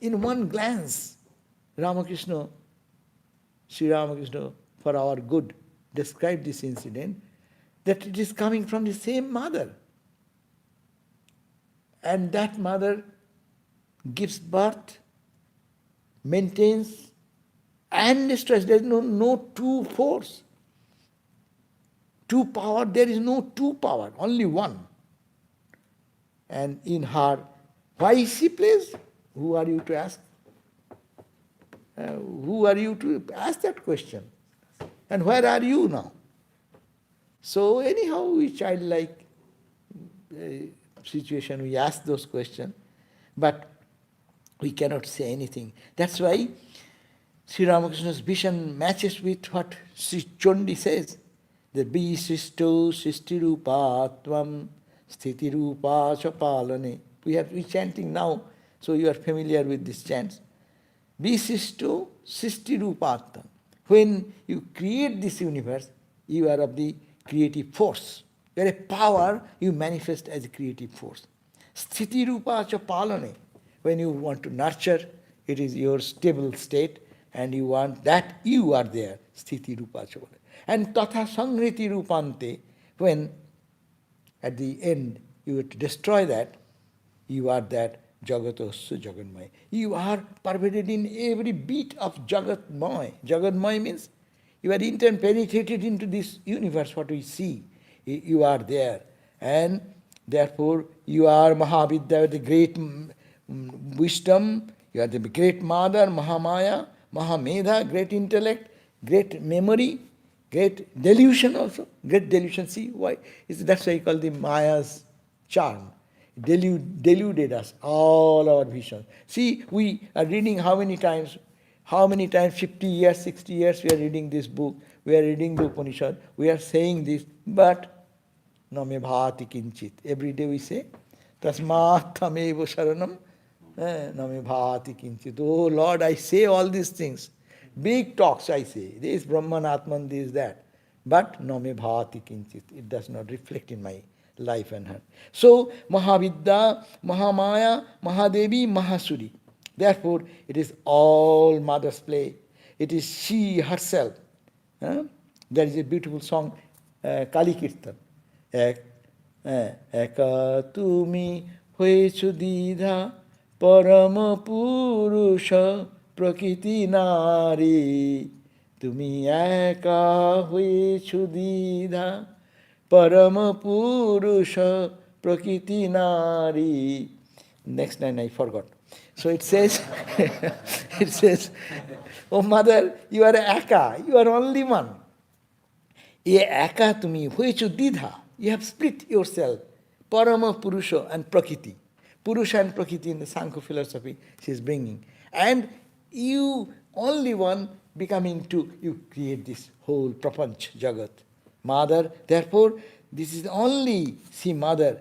in one glance, Ramakrishna, Sri Ramakrishna, for our good, described this incident, that it is coming from the same mother. And that mother gives birth, maintains, and destroys. There is no two force. Two power, there is no two power, only one. And in her, why she plays? Who are you to ask? Who are you to ask that question? And where are you now? So anyhow, we childlike situation, we ask those questions, but we cannot say anything. That's why Sri Ramakrishna's vision matches with what Sri Chondi says, that Bi Sisto Sisti Rupa Tvam Sthiti Rupa Chapalane. We chanting now, so you are familiar with these chants. Bi Sisto Sisti Rupa Tvam. When you create this universe, you are of the creative force. You are a power, you manifest as a creative force. Sthiti Rupa Chapalane. When you want to nurture, it is your stable state, and you want that, you are there. Sthiti Rupa Chapalane. And Tatha Sangriti Rupante, when at the end you have to destroy that, you are that Jagatosya Jaganmaya. You are pervaded in every beat of Jagatmaya. Jagatmaya means you are interpenetrated into this universe, what we see. You are there. And therefore, you are Mahavidya, the great wisdom. You are the great mother, Mahamaya, Mahamedha, great intellect, great memory, great delusion also. Great delusion. See why? That's why I call the Maya's charm. Deluded us, all our visions. See, we are reading how many times, 50 years, 60 years we are reading this book, we are reading the Upanishad, we are saying this, but name bhati kinchit. Every day we say, tasmat tameva sharanam, name bhati kinchit. Oh Lord, I say all these things. Big talks I say, this Brahman, Atman, this, that. But name bhati kinchit. It does not reflect in my life and heart. So, Mahavidya, Mahamaya, Mahadevi, Mahasuri. Therefore, it is all mother's play. It is she herself. There is a beautiful song, Kali Kirtan. Eka tumi hoechu didha parama purusha prakriti nari. Tumi eka hoechu didha Parama Purusha Prakriti Nari. Next line I forgot. So it says, oh mother, you are Aka, you are only one. Ye Aka to me, which you didha, you have split yourself. Parama Purusha and Prakriti. Purusha and Prakriti in the Sankhya philosophy she is bringing. And you, only one, becoming two, you create this whole Prapanch Jagat. Mother, therefore, this is only see mother,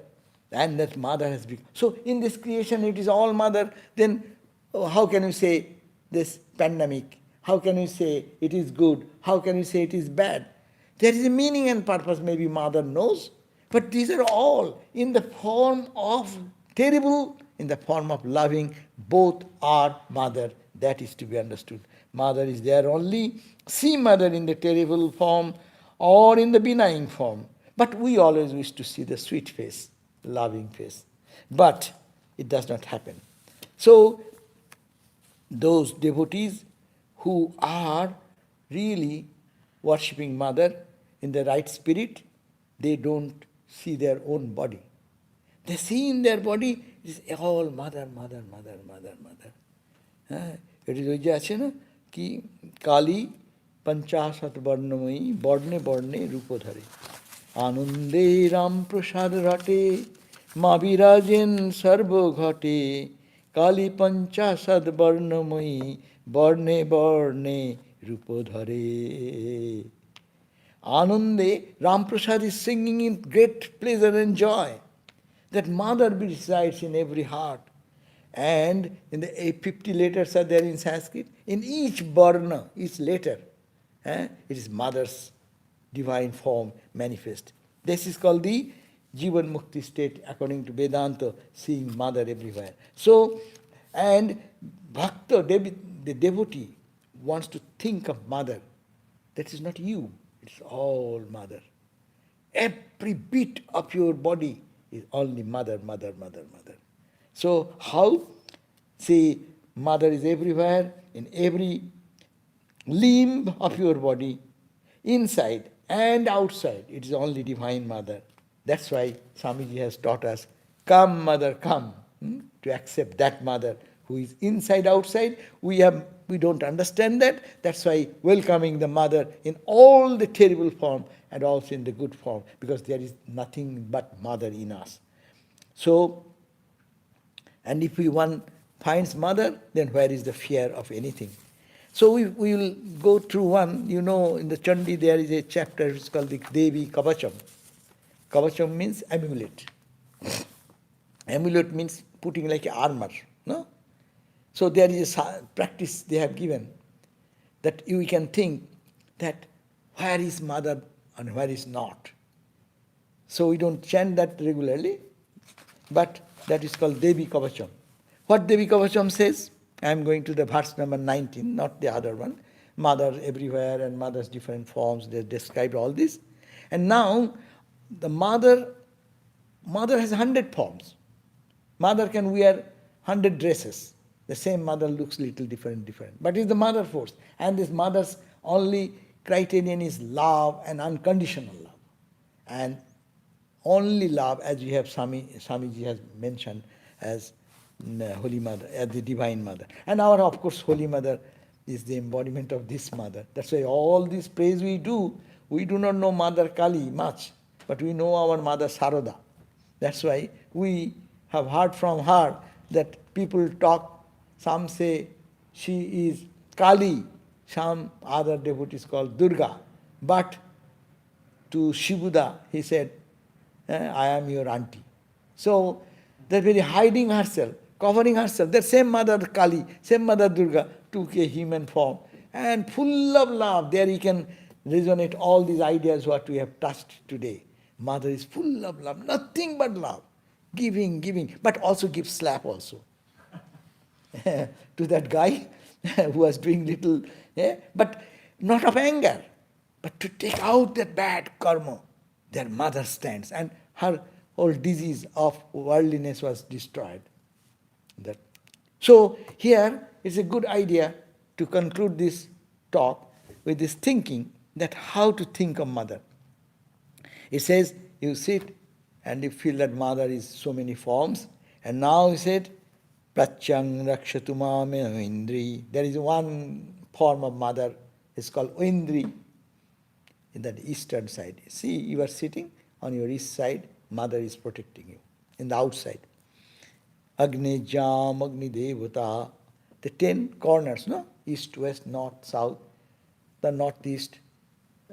and that mother has become. So in this creation it is all mother, then how can you say this pandemic? How can you say it is good? How can you say it is bad? There is a meaning and purpose, maybe mother knows. But these are all in the form of terrible, in the form of loving. Both are mother. That is to be understood. Mother is there only. See mother in the terrible form or in the benign form. But we always wish to see the sweet face, loving face. But it does not happen. So, those devotees who are really worshipping mother in the right spirit, they don't see their own body. They see in their body is all mother, mother, mother, mother, mother. It is ওই যে আছে না কি কালী পঞ্চাশত বর্ণময়ী বর্ণে বর্ণে রূপধরে আনন্দে রাম প্রসাদ রটে মা বিরাজেন সর্বঘটে Kali পঞ্চাশত বর্ণময়ী বর্ণে বর্ণে রূপধরে. Anande, Ramprasad is singing in great pleasure and joy. That mother resides in every heart. And in the 50 letters are there in Sanskrit. In each varna, each letter, it is mother's divine form manifest. This is called the Jivan Mukti state according to Vedanta, seeing mother everywhere. So, and Bhakta, the devotee, wants to think of mother. That is not you. It's all mother. Every bit of your body is only mother, mother, mother, mother. So how? See, mother is everywhere, in every limb of your body, inside and outside. It is only divine mother. That's why Swamiji has taught us, come mother, come, to accept that mother who is inside, outside. We don't understand that. That's why welcoming the mother in all the terrible form and also in the good form, because there is nothing but mother in us. So, and if one finds mother, then where is the fear of anything? So we will go through one. You know, in the Chandi there is a chapter which is called the Devi Kavacham. Kavacham means amulet. Amulet means putting like armor, no? So there is a practice they have given that you can think that where is mother and where is not. So we don't chant that regularly, but that is called Devi Kavacham. What Devi Kavacham says, I am going to the verse number 19, not the other one. Mother everywhere and mother's different forms, they described all this. And now the mother has 100 forms. Mother can wear 100 dresses. The same mother looks little different. But it's the mother force. And this mother's only criterion is love and unconditional love. And only love, as we have Swamiji has mentioned, as Holy Mother, as the Divine Mother. And our, of course, Holy Mother is the embodiment of this Mother. That's why all this praise we do not know Mother Kali much, but we know our Mother Sarada. That's why we have heard from her that people talk, some say she is Kali, some other devotees call Durga. But to Shibuda, he said, I am your auntie. So, they're very hiding herself, covering herself. That same Mother Kali, same Mother Durga took a human form. And full of love, there you can resonate all these ideas what we have touched today. Mother is full of love, nothing but love. Giving, but also give slap also. To that guy who was doing little, but not of anger, but to take out that bad karma. Their mother stands, and her whole disease of worldliness was destroyed. So here is a good idea to conclude this talk with this thinking that how to think of mother. It says, you sit and you feel that mother is so many forms, and now he said, Pratyang Rakshatumame Indri. There is one form of mother, it's called Indri, in the eastern side. See, you are sitting on your east side, mother is protecting you. In the outside, Agni Jam, Agni Devata, the 10 corners, no? East, west, north, south, the northeast,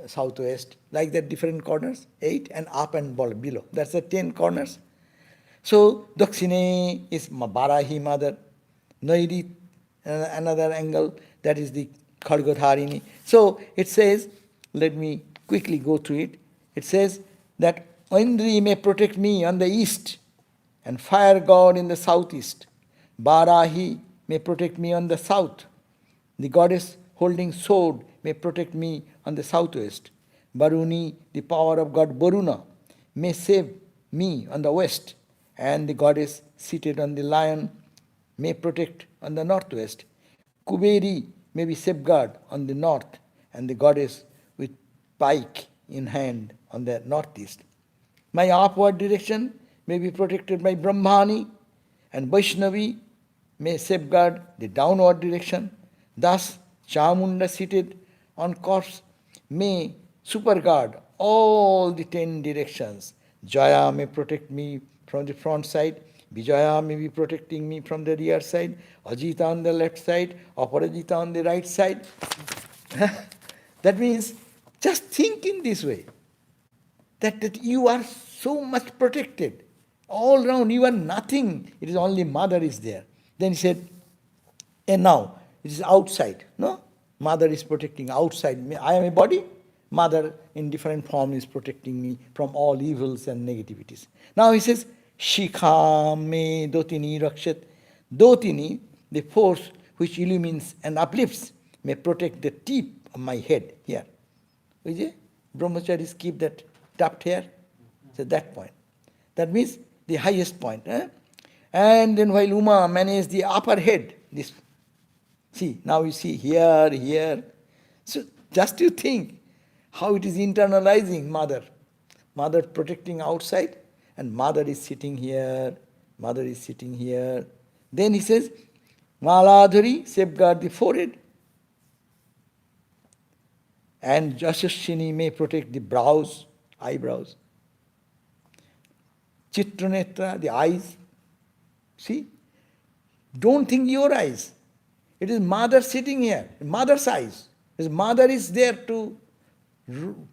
southwest, like that different corners, 8, and up and below. That's the 10 corners. So, Dakshine is Barahi mother, Nairi, another angle, that is the Khadgadharini. So, it says, let me quickly go through it. It says that Indri may protect me on the east, and fire god in the southeast. Barahi may protect me on the south. The goddess holding sword may protect me on the southwest. Baruni, the power of god Baruna, may save me on the west. And the goddess seated on the lion may protect on the northwest. Kuberi may be safeguard on the north, and the goddess with pike in hand on the northeast. My upward direction may be protected by Brahmani, and Vaishnavi may safeguard the downward direction. Thus, Chamunda seated on corpse may superguard all the 10 directions. Jaya may protect me from the front side. Vijaya may be protecting me from the rear side. Ajita on the left side. Aparajita on the right side. That means just think in this way. That you are so much protected. All round you are nothing. It is only mother is there. Then he said, and now it is outside. No? Mother is protecting outside me. I am a body. Mother in different form is protecting me from all evils and negativities. Now he says, Shikha me dotini rakshat. Dotini, the force which illumines and uplifts, may protect the tip of my head here. Brahmacharis keep that tucked here. So that point. That means the highest point. And then while Uma manages the upper head, this. See, now you see here, here. So just you think how it is internalizing mother. Mother protecting outside, and mother is sitting here, mother is sitting here. Then he says, Maladhari, safeguard the forehead. And Jasashini may protect the brows, eyebrows. Chitranetra, the eyes. See? Don't think your eyes. It is mother sitting here, mother's eyes. His mother is there to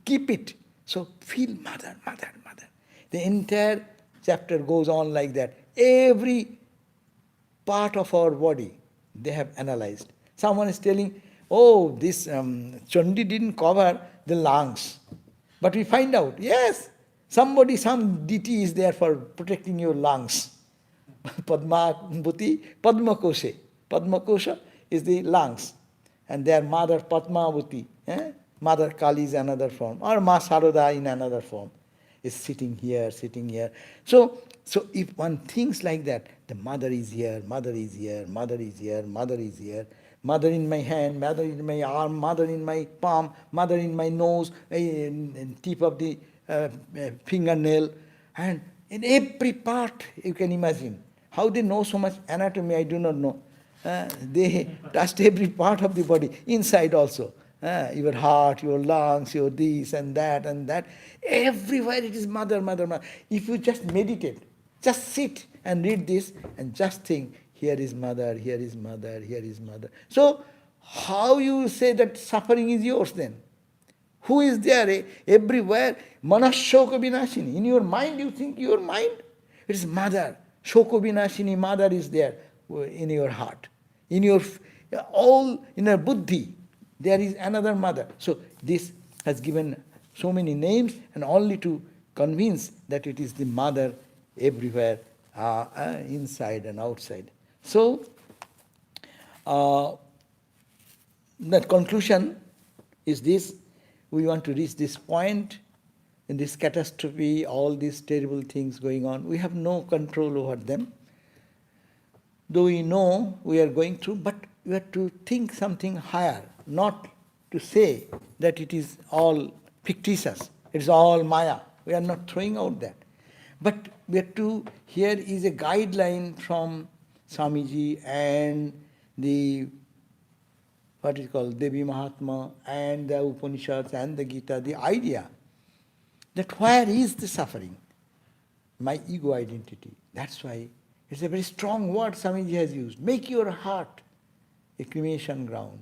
keep it. So feel mother, mother, mother. The entire chapter goes on like that. Every part of our body, they have analyzed. Someone is telling, oh, this Chandi didn't cover the lungs. But we find out, yes, somebody, some deity is there for protecting your lungs. Padmabhuti, Padmakoshe. Padmakosha is the lungs. And their mother Padmabhuti, Mother Kali is another form, or Ma Sarada in another form, is sitting here, sitting here. So if one thinks like that, the mother is here, mother is here, mother is here, mother is here, mother in my hand, mother in my arm, mother in my palm, mother in my nose, tip of the fingernail, and in every part you can imagine. How they know so much anatomy, I do not know. They touched every part of the body, inside also. Your heart, your lungs, your this and that and that. Everywhere it is mother, mother, mother. If you just meditate, just sit and read this and just think, here is mother, here is mother, here is mother. So, how you say that suffering is yours then? Who is there? Everywhere. Manashoka vinashini. In your mind, you think your mind? It is mother. Shoko vinashini, mother is there in your heart. In your all inner buddhi, there is another mother. So this has given so many names, and only to convince that it is the mother everywhere, inside and outside. So the conclusion is this: we want to reach this point in this catastrophe, all these terrible things going on. We have no control over them. Though we know we are going through, but we have to think something higher, not to say that it is all fictitious, it is all Maya. We are not throwing out that. But we have to, here is a guideline from Swamiji and the, what is called, Devi Mahatma and the Upanishads and the Gita, the idea that where is the suffering? My ego identity. That's why it's a very strong word Swamiji has used. Make your heart a cremation ground.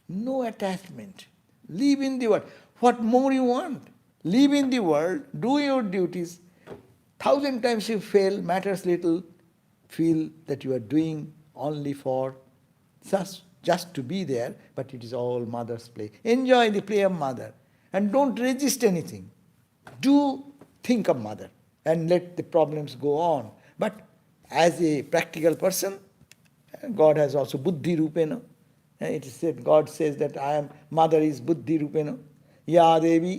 No attachment. Live in the world. What more you want? Live in the world, do your duties. 1,000 times you fail, matters little. Feel that you are doing only for just to be there, but it is all mother's play. Enjoy the play of mother and don't resist anything. Do think of mother and let the problems go on. But as a practical person, God has also buddhi rupena. It is said, God says that I am, mother is buddhi rupena. Ya Devi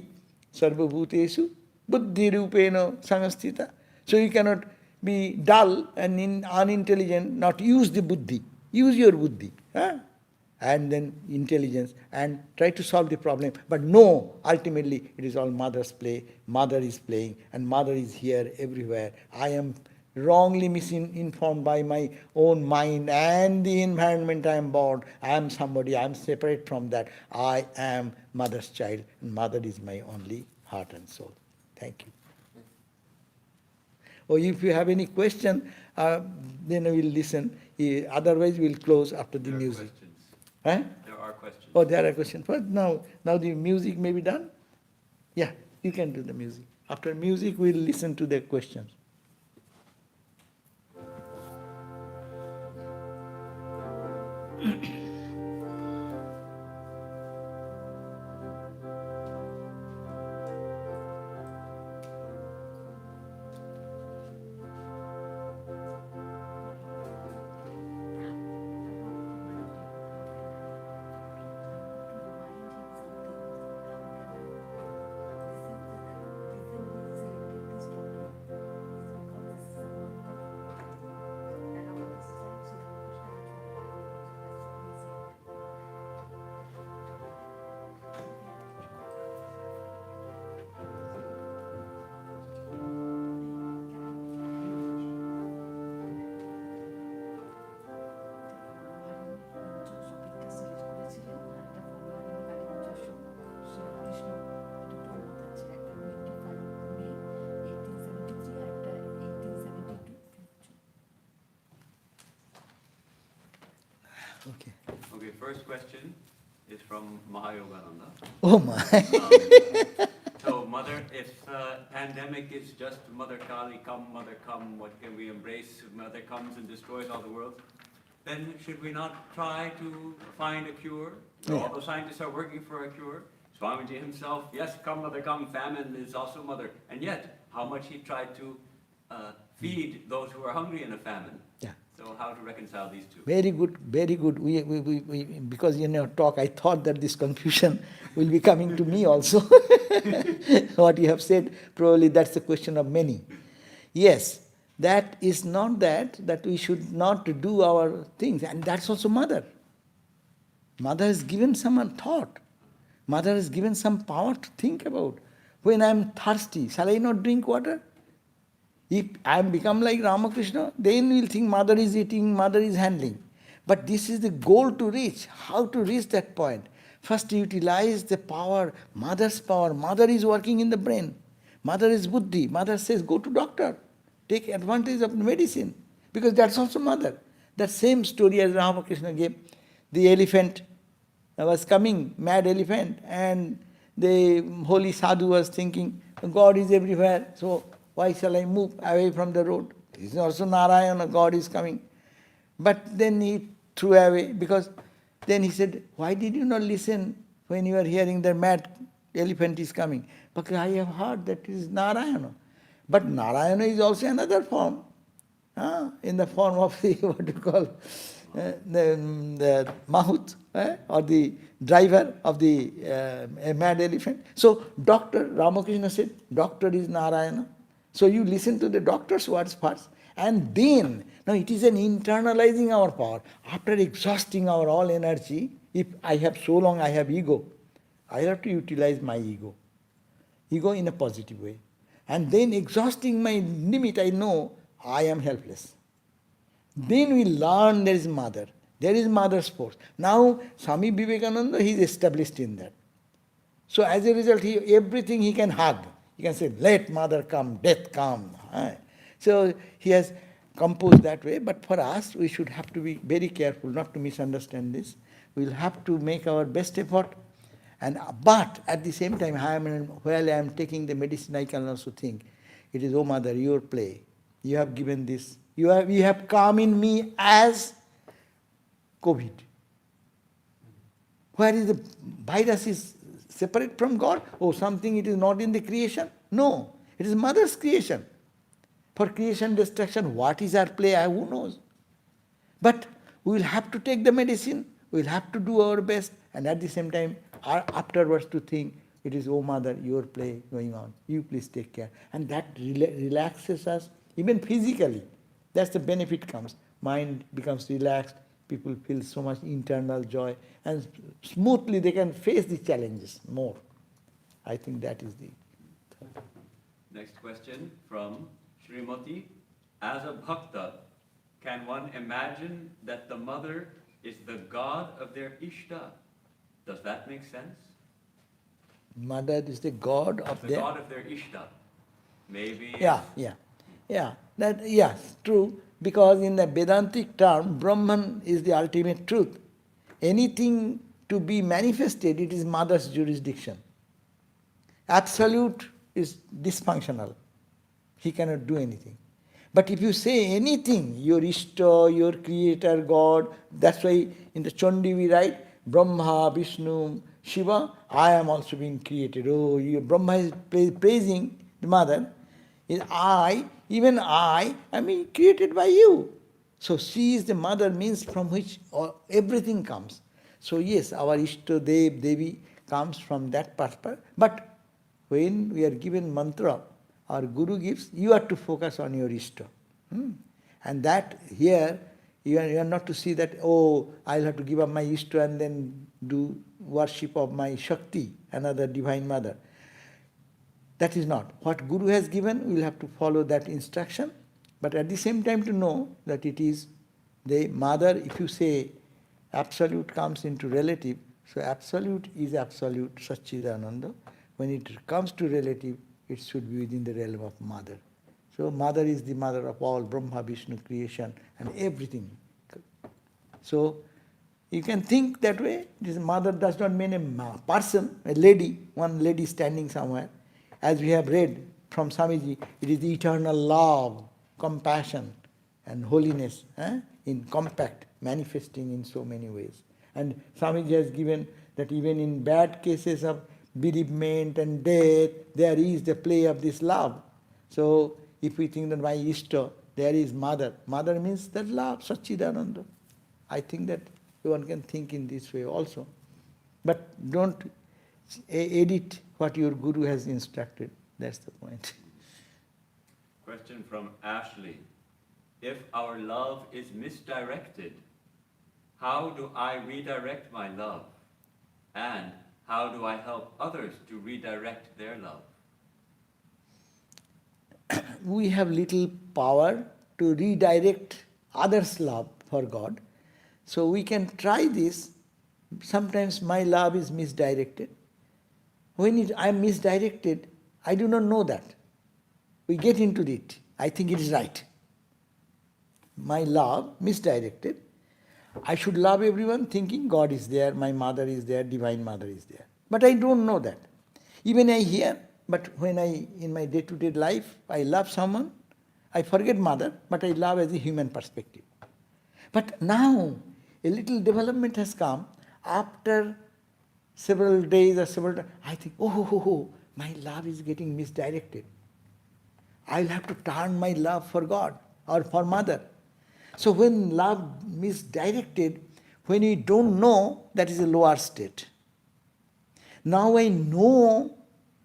sarvabhuteshu buddhi rupena samastita. So you cannot be dull and unintelligent, not use the buddhi. Use your buddhi. And then intelligence and try to solve the problem. But no, ultimately it is all mother's play. Mother is playing and mother is here everywhere. I am wrongly misinformed by my own mind and the environment I am born. I am somebody, I am separate from that. I am mother's child and mother is my only heart and soul. Thank you. Or if you have any question, then we will listen. Otherwise we will close after the music. There are questions. Oh, there are questions. But now the music may be done? Yeah, you can do the music. After music, we'll listen to the questions. Okay. Okay, first question is from Mahayogananda. Oh my. So, Mother, if pandemic is just Mother Kali, Mother come, what can we embrace? Mother comes and destroys all the world. Then should we not try to find a cure? Yeah. All the scientists are working for a cure. Swamiji himself, yes, come Mother come, famine is also Mother. And yet, how much he tried to feed those who are hungry in a famine. Yeah. So how to reconcile these two? Very good, very good. We because in your talk, I thought that this confusion will be coming to me also. What you have said, probably that's the question of many. Yes, that is not that we should not do our things, and that's also mother. Mother has given some thought. Mother has given some power to think about. When I am thirsty, shall I not drink water? If I am become like Ramakrishna, then we'll think mother is eating, mother is handling. But this is the goal to reach. How to reach that point? First utilize the power, mother's power. Mother is working in the brain. Mother is buddhi. Mother says, go to doctor. Take advantage of medicine. Because that's also mother. That same story as Ramakrishna gave. The elephant was coming, mad elephant, and the holy sadhu was thinking, God is everywhere, so why shall I move away from the road? This is also Narayana, God is coming. But then he threw away, because then he said, why did you not listen when you are hearing the mad elephant is coming? Because I have heard that it is Narayana. But Narayana is also another form, in the form of the, what you call, the Mahut, or the driver of the mad elephant. So Dr. Ramakrishna said, doctor is Narayana. So you listen to the doctor's words first, and then, now it is an internalizing our power. After exhausting our all energy, if I have so long, I have ego, I have to utilize my ego in a positive way. And then exhausting my limit, I know I am helpless. Then we learn there is mother. There is mother's force. Now, Swami Vivekananda, he is established in that. So as a result, everything he can hug. He can say, let mother come, death come. So he has composed that way. But for us, we should have to be very careful not to misunderstand this. We will have to make our best effort. But at the same time, while I am taking the medicine, I can also think, it is, oh mother, your play. You have given this. You have come in me as COVID. Where is the virus is separate from God? Oh, something it is not in the creation? No. It is mother's creation. For creation, destruction, what is our play? Who knows? But we will have to take the medicine, we will have to do our best, and at the same time, afterwards to think, it is, oh mother, your play going on, you please take care. And that relaxes us, even physically. That's the benefit comes. Mind becomes relaxed, people feel so much internal joy, and smoothly they can face the challenges more. I think that is the third. Next question from Srimati. As a bhakta, can one imagine that the mother is the god of their Ishta? Does that make sense? Mother is the god of The their... god of their Ishta. Maybe... Yeah. That, yes, true. Because in the Vedantic term, Brahman is the ultimate truth. Anything to be manifested, it is mother's jurisdiction. Absolute is dysfunctional. He cannot do anything. But if you say anything, your Ishta, your creator, God, that's why in the Chandi we write, Brahma, Vishnu, Shiva, I am also being created. Oh, Brahma is praising the mother. Even I am being created by you. So she is the mother, means from which everything comes. So yes, our Ishta, Devi comes from that perspective. But when we are given mantra, our Guru gives, you are to focus on your Ishta. And that here, you are not to see that, oh, I'll have to give up my Ishta and then do worship of my Shakti, another Divine Mother. That is not. What Guru has given, we will have to follow that instruction. But at the same time to know that it is the mother, if you say absolute comes into relative, so absolute is absolute, Satchidananda. When it comes to relative, it should be within the realm of mother. So mother is the mother of all, Brahma, Vishnu, creation and everything. So you can think that way. This mother does not mean a person, a lady, one lady standing somewhere. As we have read from Swamiji, it is the eternal love, compassion and holiness in compact, manifesting in so many ways. And Swamiji has given that even in bad cases of bereavement and death, there is the play of this love. So if we think that my Ishta, there is mother. Mother means that love, Satchidananda. I think that one can think in this way also. But don't edit what your Guru has instructed. That's the point. Question from Ashley. If our love is misdirected, how do I redirect my love? And how do I help others to redirect their love? We have little power to redirect others' love for God. So we can try this. Sometimes my love is misdirected. When I am misdirected, I do not know that. We get into it. I think it is right. My love misdirected. I should love everyone thinking God is there, my mother is there, Divine Mother is there. But I don't know that. Even I hear, but when in my day-to-day life, I love someone, I forget mother, but I love as a human perspective. But now, a little development has come. After several days or several times, I think, oh, my love is getting misdirected. I'll have to turn my love for God or for mother. So when love misdirected, when we don't know, that is a lower state. Now I know,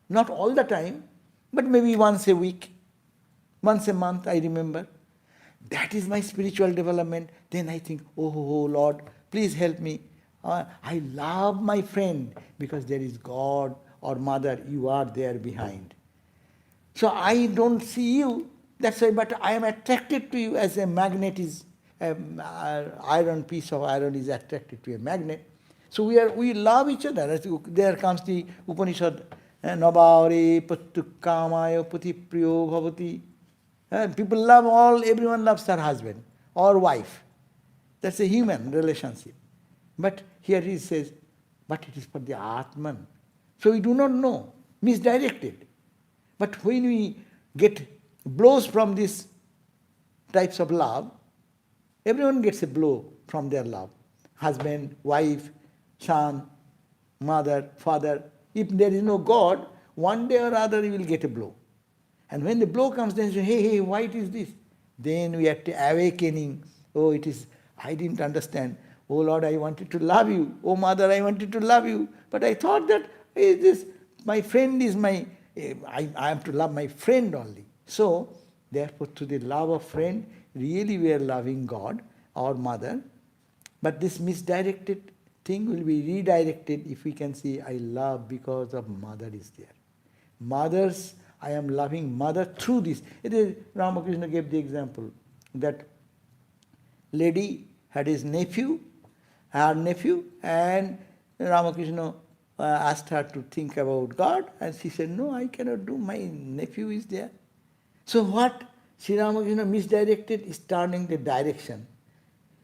not all the time, but maybe once a week, once a month I remember. That is my spiritual development. Then I think, oh Lord, please help me. I love my friend because there is God or mother, you are there behind. So I don't see you, that's why, but I am attracted to you as a magnet is, iron, piece of iron is attracted to a magnet. So we love each other. There comes the Upanishad, Nabhaure Pattukkamaya Pati Priyo Bhavati. People love everyone loves their husband or wife. That's a human relationship. But here he says, but it is for the Atman. So we do not know, misdirected. But when we get blows from these types of love, everyone gets a blow from their love. Husband, wife, son, mother, father. If there is no God, one day or other you will get a blow. And when the blow comes, then you say, hey, why it is this? Then we are awakening. Oh, it is, I didn't understand. Oh Lord, I wanted to love you. Oh Mother, I wanted to love you. But I thought that this, my friend is my, I am to love my friend only. So, therefore, to the love of friend, really we are loving God, our Mother. But this misdirected thing will be redirected if we can see, I love because of Mother is there. Mothers, I am loving Mother through this. It is, Ramakrishna gave the example that lady had his nephew, her nephew, and Ramakrishna asked her to think about God, and she said, no, I cannot do, my nephew is there. So what Sri Ramakrishna misdirected is turning the direction.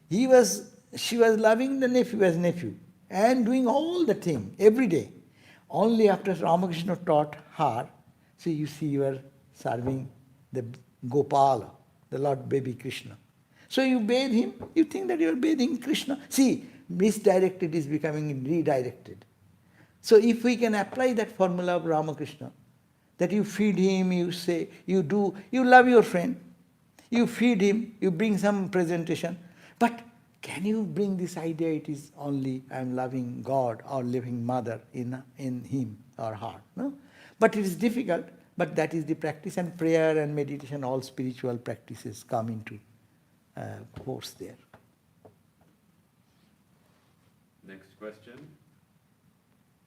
She was loving the nephew as nephew and doing all the thing every day. Only after Ramakrishna taught her, so you see you are serving the Gopala, the Lord Baby Krishna. So you bathe him, you think that you are bathing Krishna. See, misdirected is becoming redirected. So if we can apply that formula of Ramakrishna, that you feed him, you say, you do, you love your friend, you feed him, you bring some presentation, but can you bring this idea it is only I am loving God or loving Mother in him or her? No? But it is difficult, but that is the practice, and prayer and meditation, all spiritual practices come into force there. Next question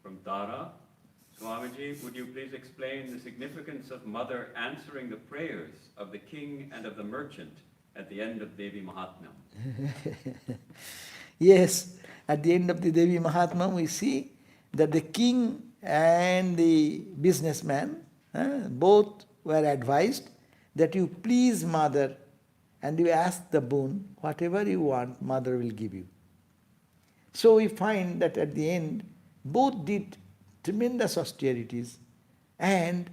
from Tara. Swamiji, would you please explain the significance of Mother answering the prayers of the king and of the merchant at the end of Devi Mahatmyam? Yes, at the end of the Devi Mahatmyam we see that the king and the businessman both were advised that you please Mother and you ask the boon, whatever you want, Mother will give you. So we find that at the end, both did tremendous austerities, and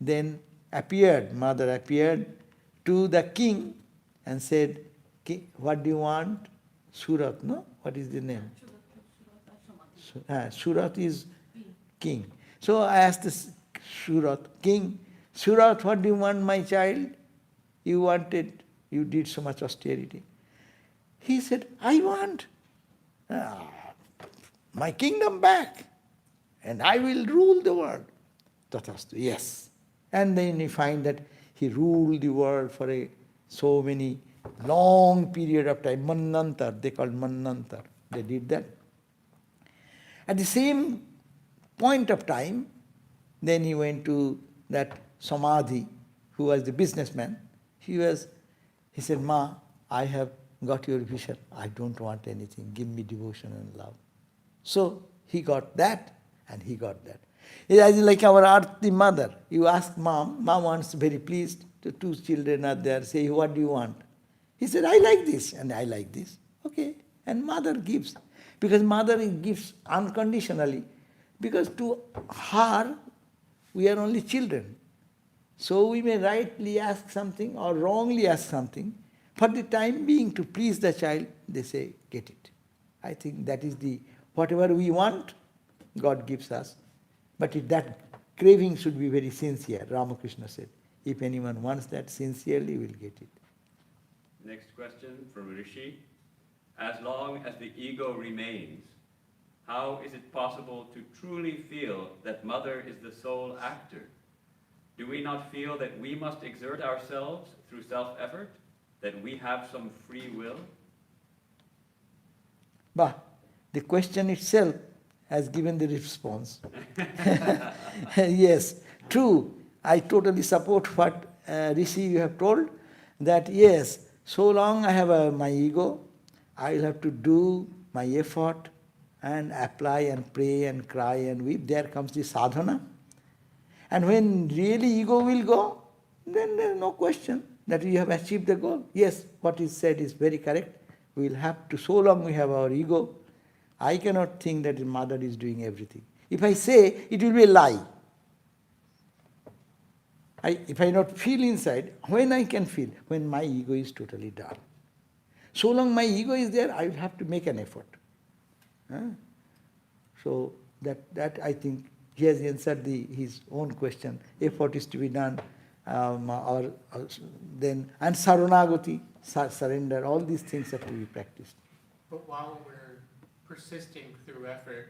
then Mother appeared to the king and said, what do you want? Surat, no? What is the name? Surat is king. So I asked the Surat, king, Surat, what do you want, my child? You did so much austerity. He said, I want my kingdom back, and I will rule the world. Tathastu, yes. And then you find that he ruled the world for so many long period of time. Manantar, they called Manantar. They did that. At the same point of time, then he went to that Samadhi, who was the businessman. He said, Ma, I have got your vision. I don't want anything. Give me devotion and love. So he got that, and he got that. It is like our Aarti mother. You ask Mom wants very pleased. The two children are there. Say, what do you want? He said, I like this, and I like this. Okay. And Mother gives. Because Mother gives unconditionally. Because to her, we are only children. So we may rightly ask something or wrongly ask something. For the time being, to please the child, they say, get it. I think that is whatever we want, God gives us. But that craving should be very sincere. Ramakrishna said, if anyone wants that sincerely, will get it. Next question from Rishi. As long as the ego remains, how is it possible to truly feel that Mother is the sole actor? Do we not feel that we must exert ourselves through self-effort, that we have some free will? But the question itself has given the response. Yes, true. I totally support what Rishi you have told, that yes, so long I have my ego, I will have to do my effort and apply and pray and cry and weep. There comes the sadhana. And when really ego will go, then there is no question that we have achieved the goal. Yes, what is said is very correct. We will have to, so long we have our ego, I cannot think that the Mother is doing everything. If I say, it will be a lie. If I not feel inside, when I can feel? When my ego is totally done. So long my ego is there, I will have to make an effort. So that I think he has answered his own question. Effort is to be done or then, and Saranagati, surrender, all these things have to be practiced. But while we're persisting through effort,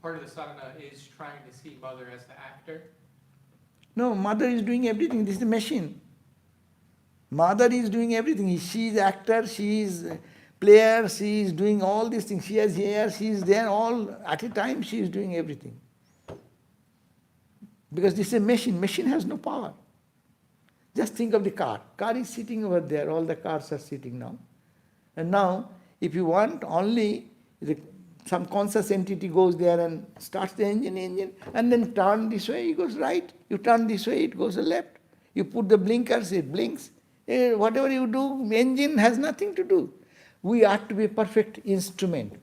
part of the sadhana is trying to see mother as the actor. No, mother is doing everything. This is the machine. Mother is doing everything. She is actor, she is player, she is doing all these things. She is here, she is there, all at a time she is doing everything. Because this is a machine. Machine has no power. Just think of the car. Car is sitting over there. All the cars are sitting now. And now, if you want only, some conscious entity goes there and starts the engine, and then turn this way, it goes right. You turn this way, it goes left. You put the blinkers, it blinks. Whatever you do, engine has nothing to do. We are to be a perfect instrument.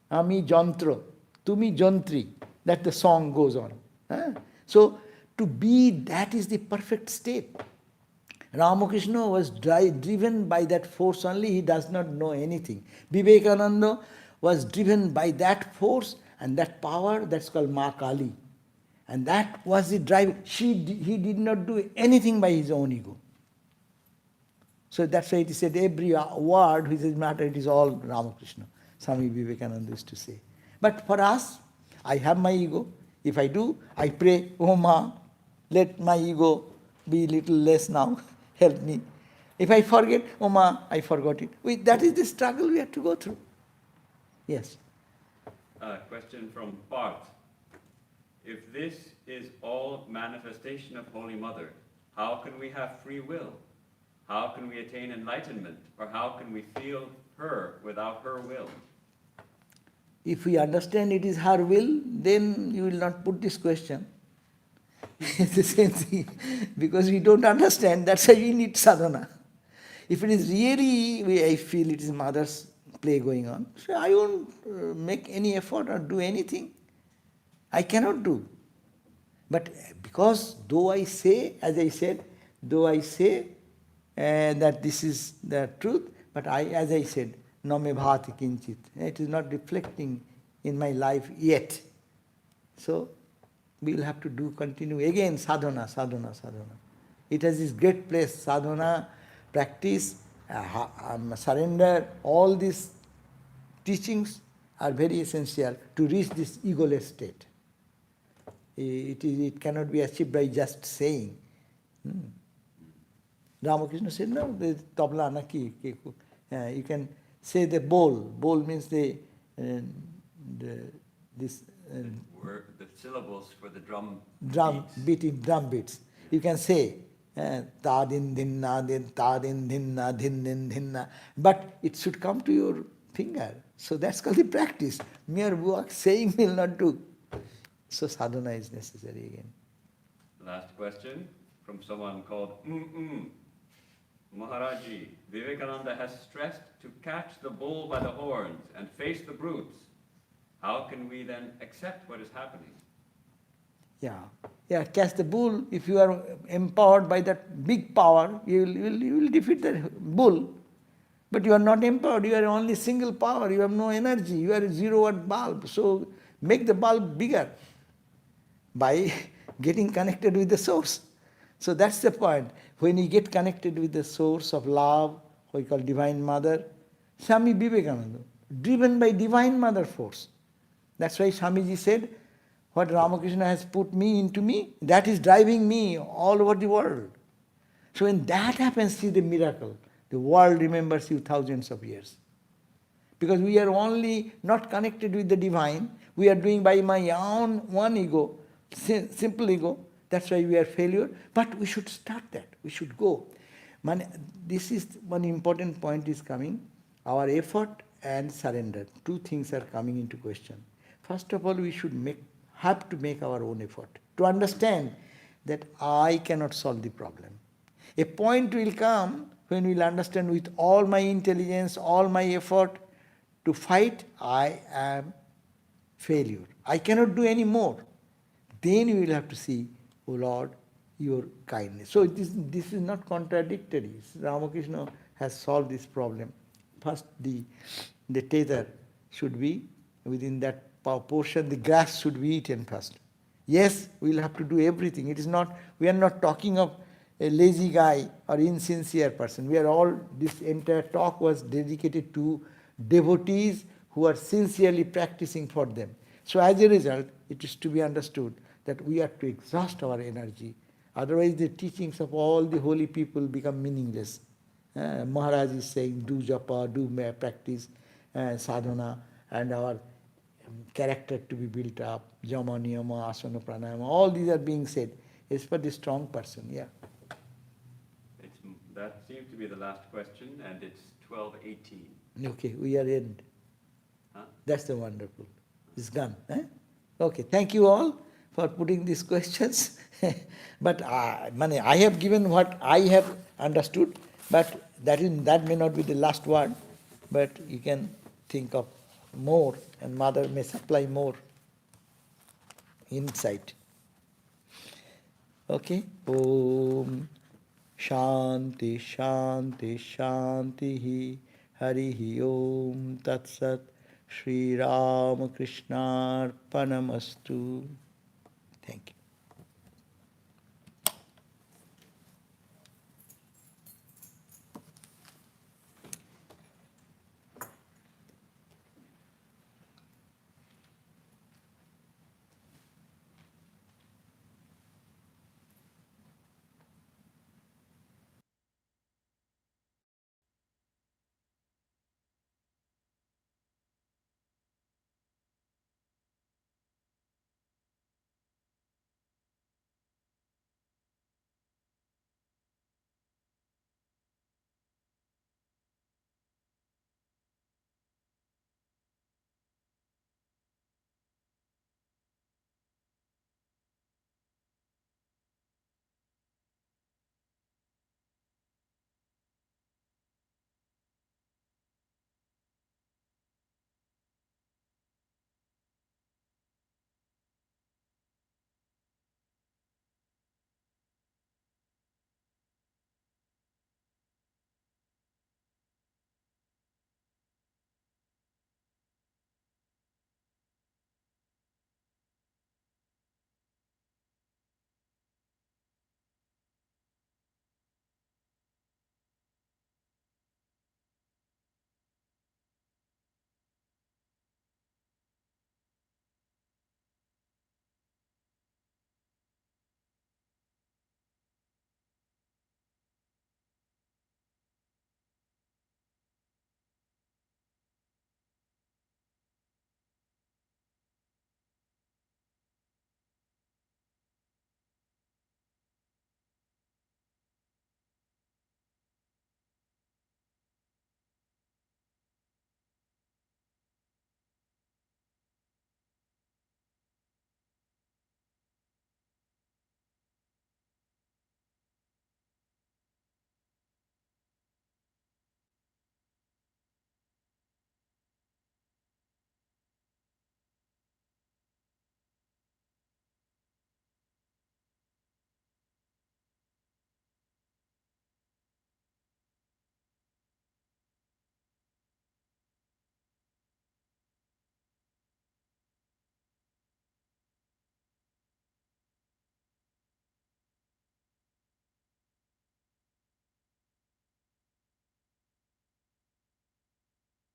Ami jantro, tumi jantri. That the song goes on. So, to be, that is the perfect state. Ramakrishna was driven by that force only, he does not know anything. Vivekananda was driven by that force and that power, that's called Ma Kali. And that was the drive. He did not do anything by his own ego. So that's why it is said every word which is matter, it is all Ramakrishna. Swami Vivekananda used to say. But for us, I have my ego. If I do, I pray, oh Ma, let my ego be little less now. Help me. If I forget, oh Ma, I forgot it. That is the struggle we have to go through. Yes. Question from Parth. If this is all manifestation of Holy Mother, how can we have free will? How can we attain enlightenment? Or how can we feel her without her will? If we understand it is her will, then you will not put this question. It's the same thing. Because we don't understand, that's why we need sadhana. If it is really, I feel it is mother's play going on, so I won't make any effort or do anything. I cannot do. But because though I say, as I said, though I say that this is the truth, but as I said, no me bhati kinchit. It is not reflecting in my life yet. So, we will have to continue again sadhana. It has this great place, sadhana, practice, surrender, all these teachings are very essential to reach this egoless state. It cannot be achieved by just saying. Ramakrishna said, no, the tabla na ki. You can say the bowl. Bowl means the syllables for the drum beats. You can say ta din dinna din ta din dinna din din dinna, but it should come to your finger. So that's called the practice. Mere work saying will not do. So sadhana is necessary again. Last question from someone called Maharaji. Vivekananda has stressed to catch the bull by the horns and face the brutes. How can we then accept what is happening? Yeah, catch the bull. If you are empowered by that big power, you will defeat the bull. But you are not empowered, you are only single power, you have no energy, you are a 0-watt bulb. So make the bulb bigger by getting connected with the source. So that's the point. When you get connected with the source of love, what we call Divine Mother, Swami Vivekananda, driven by Divine Mother force. That's why Swamiji said, what Ramakrishna has put into me, that is driving me all over the world. So when that happens, see the miracle. The world remembers you thousands of years. Because we are only not connected with the divine, we are doing by my own one ego, simple ego. That's why we are failure. But we should start that. We should go. This is one important point is coming. Our effort and surrender. Two things are coming into question. First of all, we should have to make our own effort to understand that I cannot solve the problem. A point will come when we will understand with all my intelligence, all my effort to fight, I am failure. I cannot do any more. Then you will have to see, oh Lord, your kindness. So this is not contradictory. Ramakrishna has solved this problem. First, the tether should be within that portion, the grass should be eaten first. Yes, we'll have to do everything. It is not, we are not talking of a lazy guy or insincere person. We are all, this entire talk was dedicated to devotees who are sincerely practicing for them. So as a result, it is to be understood that we are to exhaust our energy. Otherwise the teachings of all the holy people become meaningless. Maharaj is saying, do japa, do practice sadhana, and our character to be built up, jama, niyama, asana, pranayama, all these are being said. It's for the strong person, yeah. That seems to be the last question, and it's 12:18. Okay, we are in. Huh? That's the wonderful. It's gone. Eh? Okay, thank you all for putting these questions. But I have given what I have understood, but that may not be the last word, but you can think of more, and Mother may supply more insight. Okay? Om Shanti Shanti Shanti Hari Om Tat Sat Shri Ram Krishna Arpanamastu. Thank you.